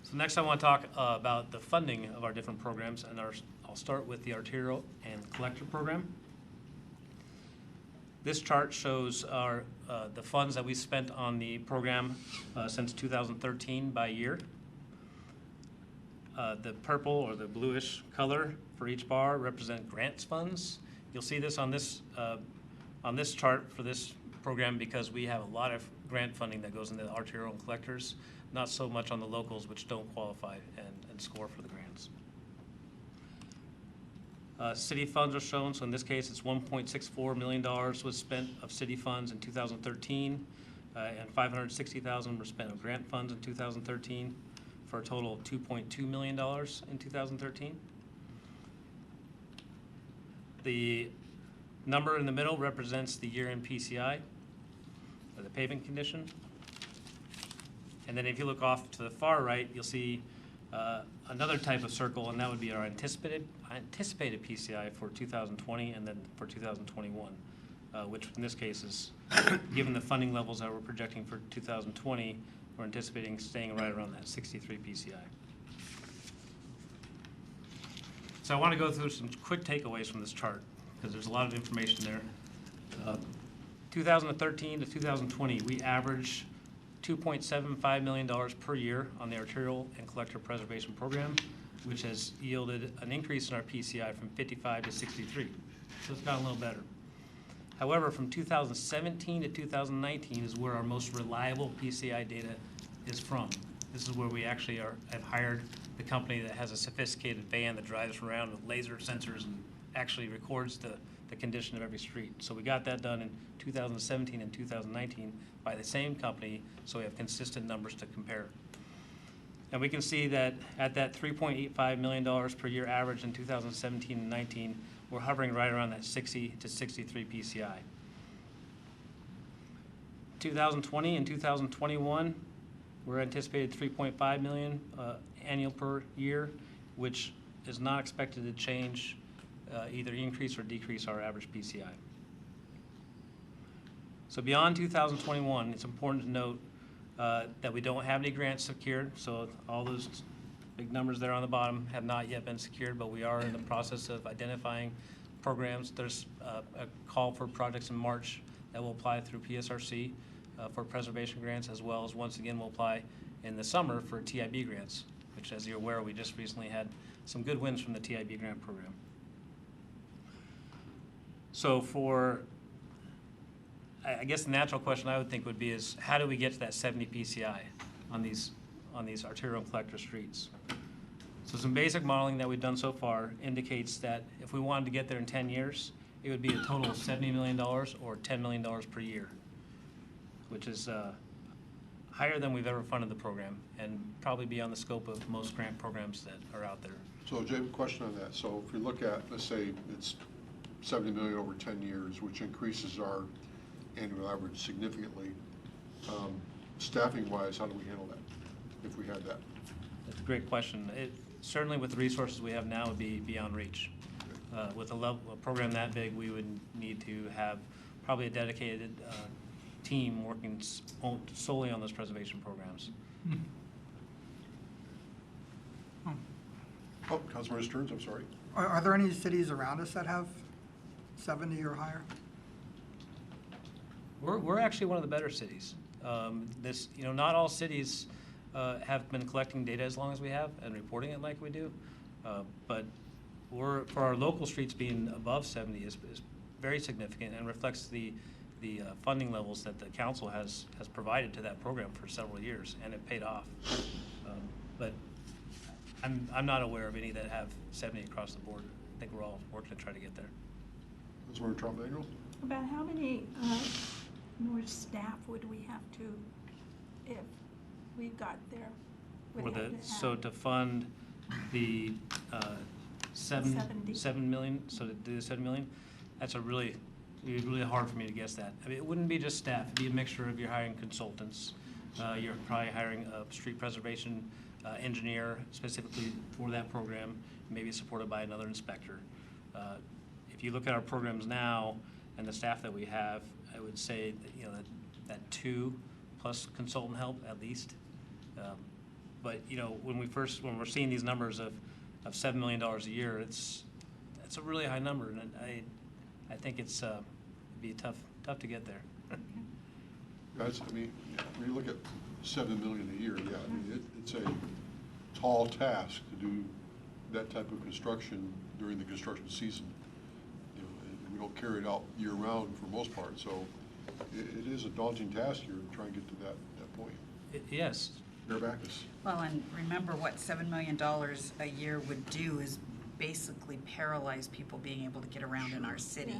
So next I want to talk about the funding of our different programs, and I'll start with the arterial and collector program. This chart shows the funds that we spent on the program since 2013 by year. The purple or the bluish color for each bar represent grants funds. You'll see this on this chart for this program because we have a lot of grant funding that goes into the arterial and collectors, not so much on the locals, which don't qualify and score for the grants. City funds are shown, so in this case it's $1.64 million was spent of city funds in 2013, and $560,000 were spent of grant funds in 2013, for a total of $2.2 million in 2013. The number in the middle represents the year-end PCI, or the pavement condition. And then if you look off to the far right, you'll see another type of circle, and that would be our anticipated PCI for 2020 and then for 2021. which in this case is, given the funding levels that we're projecting for 2020, we're anticipating staying right around that 63 PCI. So I want to go through some quick takeaways from this chart, because there's a lot of information there. 2013 to 2020, we averaged $2.75 million per year on the arterial and collector preservation program, which has yielded an increase in our PCI from 55 to 63. So it's gotten a little better. However, from 2017 to 2019 is where our most reliable PCI data is from. This is where we actually have hired the company that has a sophisticated van that drives around with laser sensors and actually records the condition of every street. So we got that done in 2017 and 2019 by the same company, so we have consistent numbers to compare. And we can see that at that $3.85 million per year average in 2017 and 19, we're hovering right around that 60 to 63 PCI. 2020 and 2021, we're anticipated 3.5 million annual per year, which is not expected to change, either increase or decrease our average PCI. So beyond 2021, it's important to note that we don't have any grants secured, so all those big numbers there on the bottom have not yet been secured, but we are in the process of identifying programs. There's a call for projects in March that will apply through PSRC for preservation grants, as well as once again will apply in the summer for TIB grants, which, as you're aware, we just recently had some good wins from the TIB grant program. So for, I guess the natural question I would think would be is, how do we get to that 70 PCI on these arterial and collector streets? So some basic modeling that we've done so far indicates that if we wanted to get there in 10 years, it would be a total of $70 million or $10 million per year, which is higher than we've ever funded the program and probably beyond the scope of most grant programs that are out there. So Jay, question on that. So if we look at, let's say it's 70 million over 10 years, which increases our annual average significantly, staffing-wise, how do we handle that if we had that? That's a great question. Certainly with the resources we have now, would be beyond reach. With a program that big, we would need to have probably a dedicated team working solely on those preservation programs. Oh, Councilmember Stearns, I'm sorry. Are there any cities around us that have 70 or higher? We're actually one of the better cities. Not all cities have been collecting data as long as we have and reporting it like we do, but for our local streets being above 70 is very significant and reflects the funding levels that the council has provided to that program for several years, and it paid off. But I'm not aware of any that have 70 across the board. I think we're all working to try to get there. Councilmember Trump-Daniel? About how many more staff would we have to, if we got there? So to fund the 7 million, so to do the 7 million, it'd be really hard for me to guess that. I mean, it wouldn't be just staff. It'd be a mixture of, you're hiring consultants. You're probably hiring a street preservation engineer specifically for that program, maybe supported by another inspector. If you look at our programs now and the staff that we have, I would say that, that 2+ consultant help at least. But when we're seeing these numbers of $7 million a year, it's a really high number, and I think it'd be tough to get there. Guys, I mean, when you look at 7 million a year, yeah, I mean, it's a tall task to do that type of construction during the construction season. And we don't carry it out year round for most part, so it is a daunting task here to try and get to that point. Yes. Mayor Backus. Well, and remember what $7 million a year would do is basically paralyze people being able to get around in our city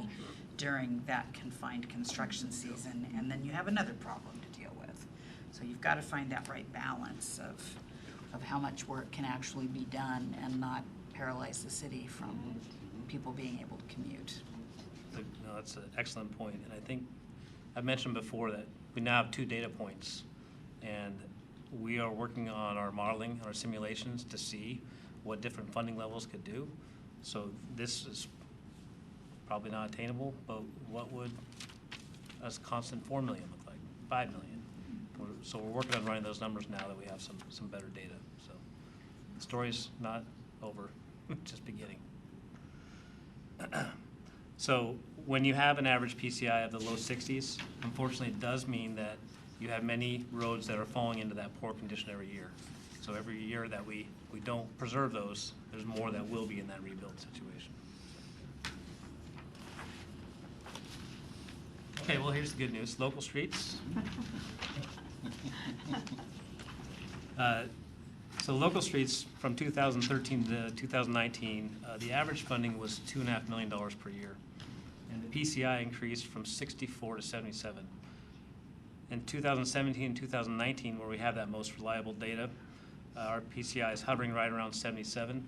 during that confined construction season, and then you have another problem to deal with. So you've got to find that right balance of how much work can actually be done and not paralyze the city from people being able to commute. No, that's an excellent point, and I think I mentioned before that we now have 2 data points, and we are working on our modeling, our simulations to see what different funding levels could do. So this is probably not attainable, but what would a constant 4 million look like, 5 million? So we're working on running those numbers now that we have some better data. So the story's not over, just beginning. So when you have an average PCI of the low 60s, unfortunately it does mean that you have many roads that are falling into that poor condition every year. So every year that we don't preserve those, there's more that will be in that rebuild situation. Okay, well, here's the good news. Local streets. So local streets from 2013 to 2019, the average funding was $2.5 million per year. And the PCI increased from 64 to 77. In 2017 and 2019, where we have that most reliable data, our PCI is hovering right around 77,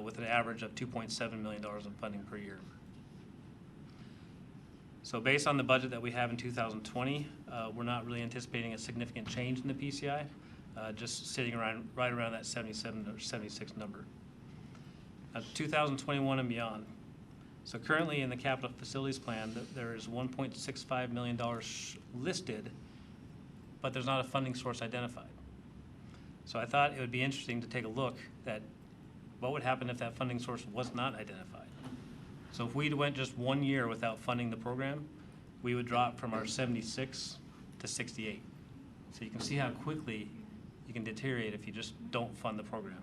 with an average of $2.7 million in funding per year. So based on the budget that we have in 2020, we're not really anticipating a significant change in the PCI, just sitting right around that 77 or 76 number. 2021 and beyond. So currently in the capital facilities plan, there is $1.65 million listed, but there's not a funding source identified. So I thought it would be interesting to take a look at what would happen if that funding source was not identified. So if we went just 1 year without funding the program, we would drop from our 76 to 68. So you can see how quickly you can deteriorate if you just don't fund the program.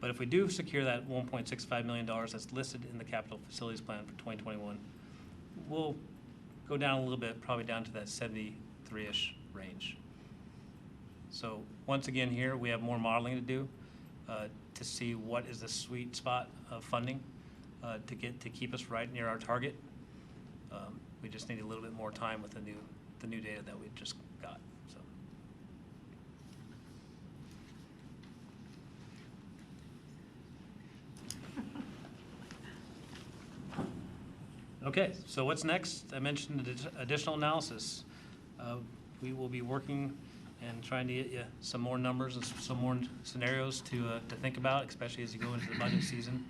But if we do secure that $1.65 million that's listed in the capital facilities plan for 2021, we'll go down a little bit, probably down to that 73-ish range. So once again here, we have more modeling to do to see what is the sweet spot of funding to keep us right near our target. We just need a little bit more time with the new data that we just got. So. Okay, so what's next? I mentioned additional analysis. We will be working and trying to get you some more numbers and some more scenarios to think about, especially as you go into the budget season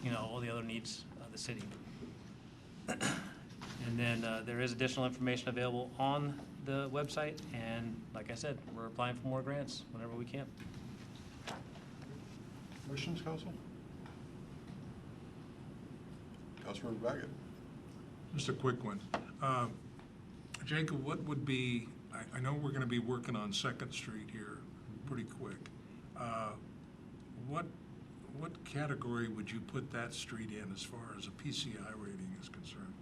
and all the other needs of the city. And then there is additional information available on the website, and like I said, we're applying for more grants whenever we can. Questions, Council? Councilmember Baggett. Just a quick one. Jacob, what would be, I know we're going to be working on 2nd Street here pretty quick. What category would you put that street in as far as a PCI rating is concerned?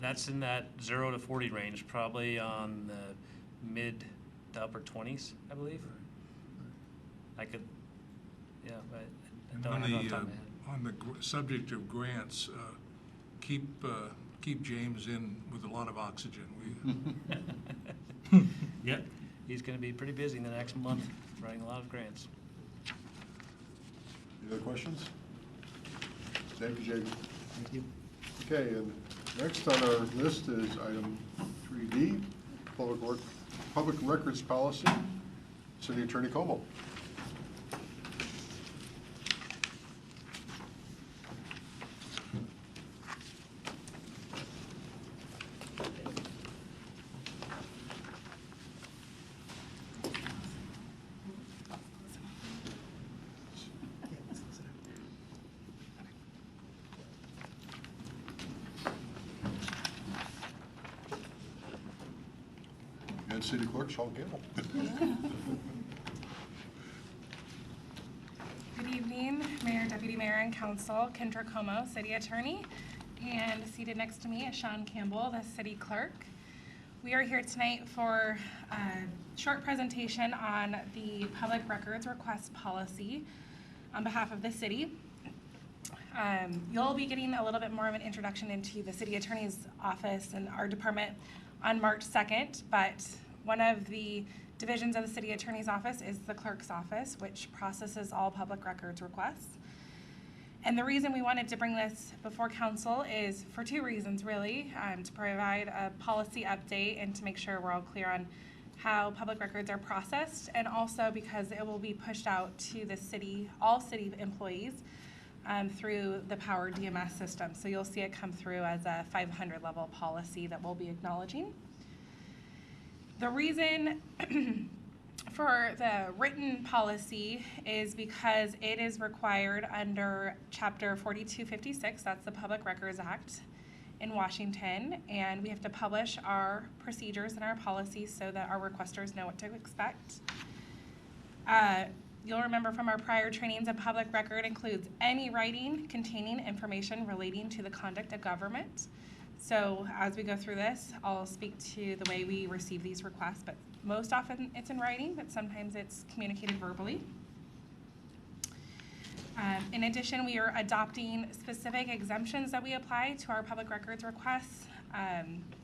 That's in that 0 to 40 range, probably on the mid to upper 20s, I believe. I could, yeah, but I don't have it off the top of my head. On the subject of grants, keep James in with a lot of oxygen. Yep, he's going to be pretty busy in the next month, writing a lot of grants. Any other questions? Thank you, Jacob. Thank you. Okay, and next on our list is item 3D, Public Records Policy, City Attorney Como. And City Clerk Sean Campbell. Good evening, Mayor, Deputy Mayor, and Council. Kendra Como, City Attorney, and seated next to me is Sean Campbell, the City Clerk. We are here tonight for a short presentation on the Public Records Request Policy on behalf of the city. You'll be getting a little bit more of an introduction into the City Attorney's Office and our department on March 2nd, but one of the divisions of the City Attorney's Office is the Clerk's Office, which processes all public records requests. And the reason we wanted to bring this before Council is for two reasons, really, to provide a policy update and to make sure we're all clear on how public records are processed, and also because it will be pushed out to the city, all city employees, through the Power DMS system. So you'll see it come through as a 500 level policy that we'll be acknowledging. The reason for the written policy is because it is required under Chapter 4256, that's the Public Records Act in Washington, and we have to publish our procedures and our policies so that our requesters know what to expect. You'll remember from our prior trainings, a public record includes any writing containing information relating to the conduct of government. So as we go through this, I'll speak to the way we receive these requests, but most often it's in writing, but sometimes it's communicated verbally. In addition, we are adopting specific exemptions that we apply to our public records requests.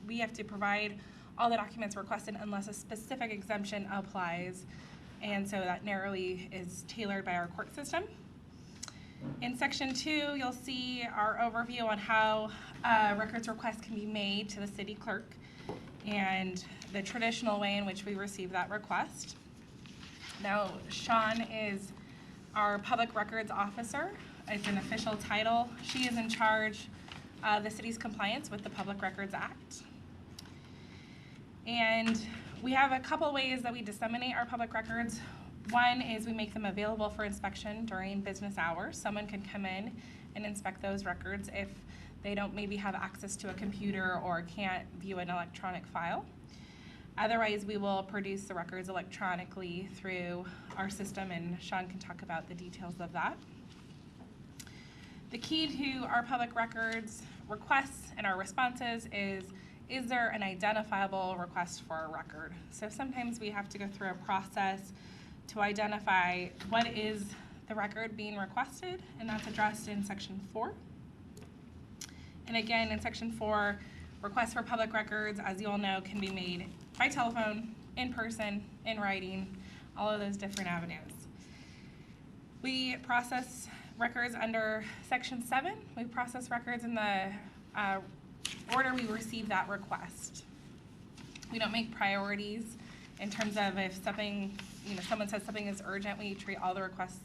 We have to provide all the documents requested unless a specific exemption applies, and so that narrowly is tailored by our court system. In Section 2, you'll see our overview on how records requests can be made to the city clerk and the traditional way in which we receive that request. Now, Sean is our public records officer. It's an official title. She is in charge of the city's compliance with the Public Records Act. And we have a couple ways that we disseminate our public records. One is we make them available for inspection during business hours. Someone can come in and inspect those records if they don't maybe have access to a computer or can't view an electronic file. Otherwise, we will produce the records electronically through our system, and Sean can talk about the details of that. The key to our public records requests and our responses is there an identifiable request for a record? So sometimes we have to go through a process to identify what is the record being requested, and that's addressed in Section 4. And again, in Section 4, requests for public records, as you all know, can be made by telephone, in person, in writing, all of those different avenues. We process records under Section 7. We process records in the order we receive that request. We don't make priorities in terms of if something, someone says something is urgent, we treat all the requests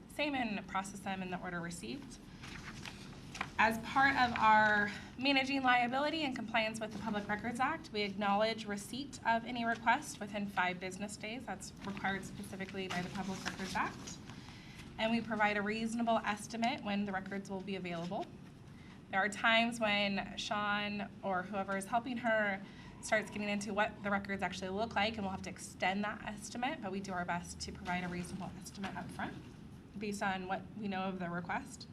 the same and process them in the order received. As part of our managing liability and compliance with the Public Records Act, we acknowledge receipt of any request within 5 business days. That's required specifically by the Public Records Act. And we provide a reasonable estimate when the records will be available. There are times when Sean or whoever is helping her starts getting into what the records actually look like, and we'll have to extend that estimate, but we do our best to provide a reasonable estimate up front based on what we know of the request.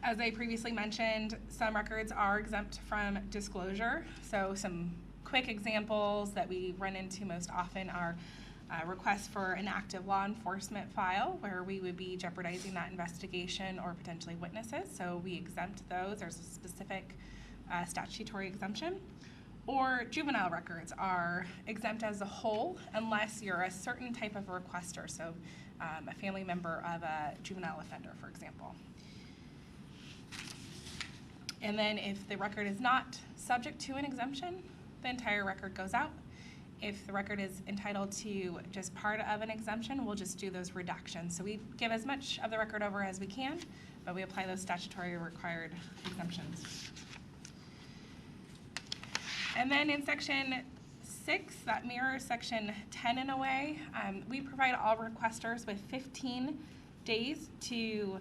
As I previously mentioned, some records are exempt from disclosure. So some quick examples that we run into most often are requests for an active law enforcement file where we would be jeopardizing that investigation or potentially witnesses. So we exempt those. There's a specific statutory exemption. Or juvenile records are exempt as a whole unless you're a certain type of requester. So a family member of a juvenile offender, for example. And then if the record is not subject to an exemption, the entire record goes out. If the record is entitled to just part of an exemption, we'll just do those reductions. So we give as much of the record over as we can, but we apply those statutory required exemptions. And then in Section 6, that mirrors Section 10 in a way, we provide all requesters with 15 days to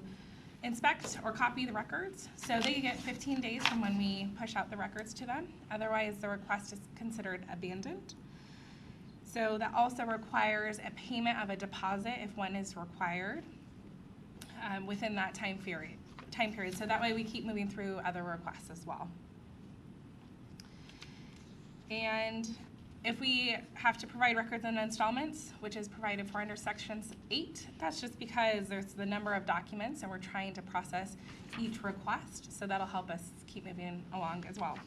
inspect or copy the records. So they get 15 days from when we push out the records to them. Otherwise, the request is considered abandoned. So that also requires a payment of a deposit if one is required within that time period. So that way we keep moving through other requests as well. And if we have to provide records in installments, which is provided for under Section 8, that's just because there's the number of documents and we're trying to process each request. So that'll help us keep moving along as well.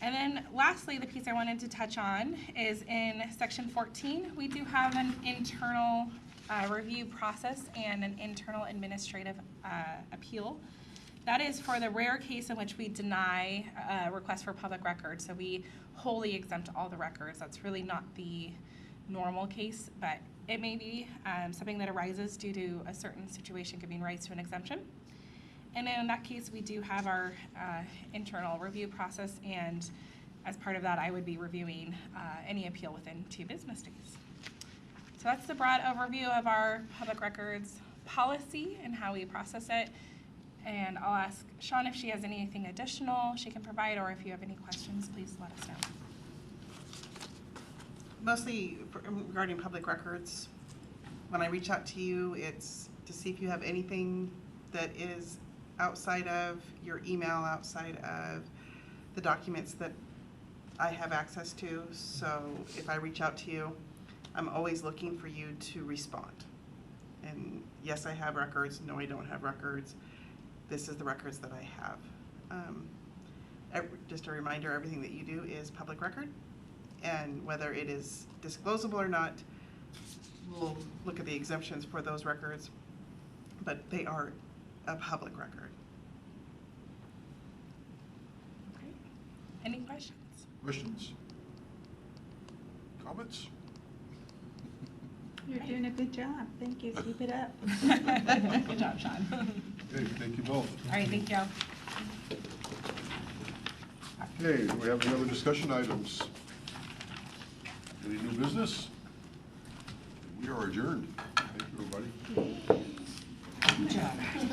And then lastly, the piece I wanted to touch on is in Section 14, we do have an internal review process and an internal administrative appeal. That is for the rare case in which we deny a request for public records. So we wholly exempt all the records. That's really not the normal case, but it may be something that arises due to a certain situation giving rise to an exemption. And in that case, we do have our internal review process, and as part of that, I would be reviewing any appeal within 2 business days. So that's the broad overview of our public records policy and how we process it. And I'll ask Sean if she has anything additional she can provide, or if you have any questions, please let us know. Mostly regarding public records, when I reach out to you, it's to see if you have anything that is outside of your email, outside of the documents that I have access to. So if I reach out to you, I'm always looking for you to respond. And yes, I have records. No, I don't have records. This is the records that I have. Just a reminder, everything that you do is public record. And whether it is disclosable or not, we'll look at the exemptions for those records, but they are a public record. Okay. Any questions? Questions? Comments? You're doing a good job. Thank you. Keep it up. Good job, Sean. Okay, thank you both. All right, thank you. Okay, do we have any other discussion items? Any new business? We are adjourned. Thank you, everybody. Good job.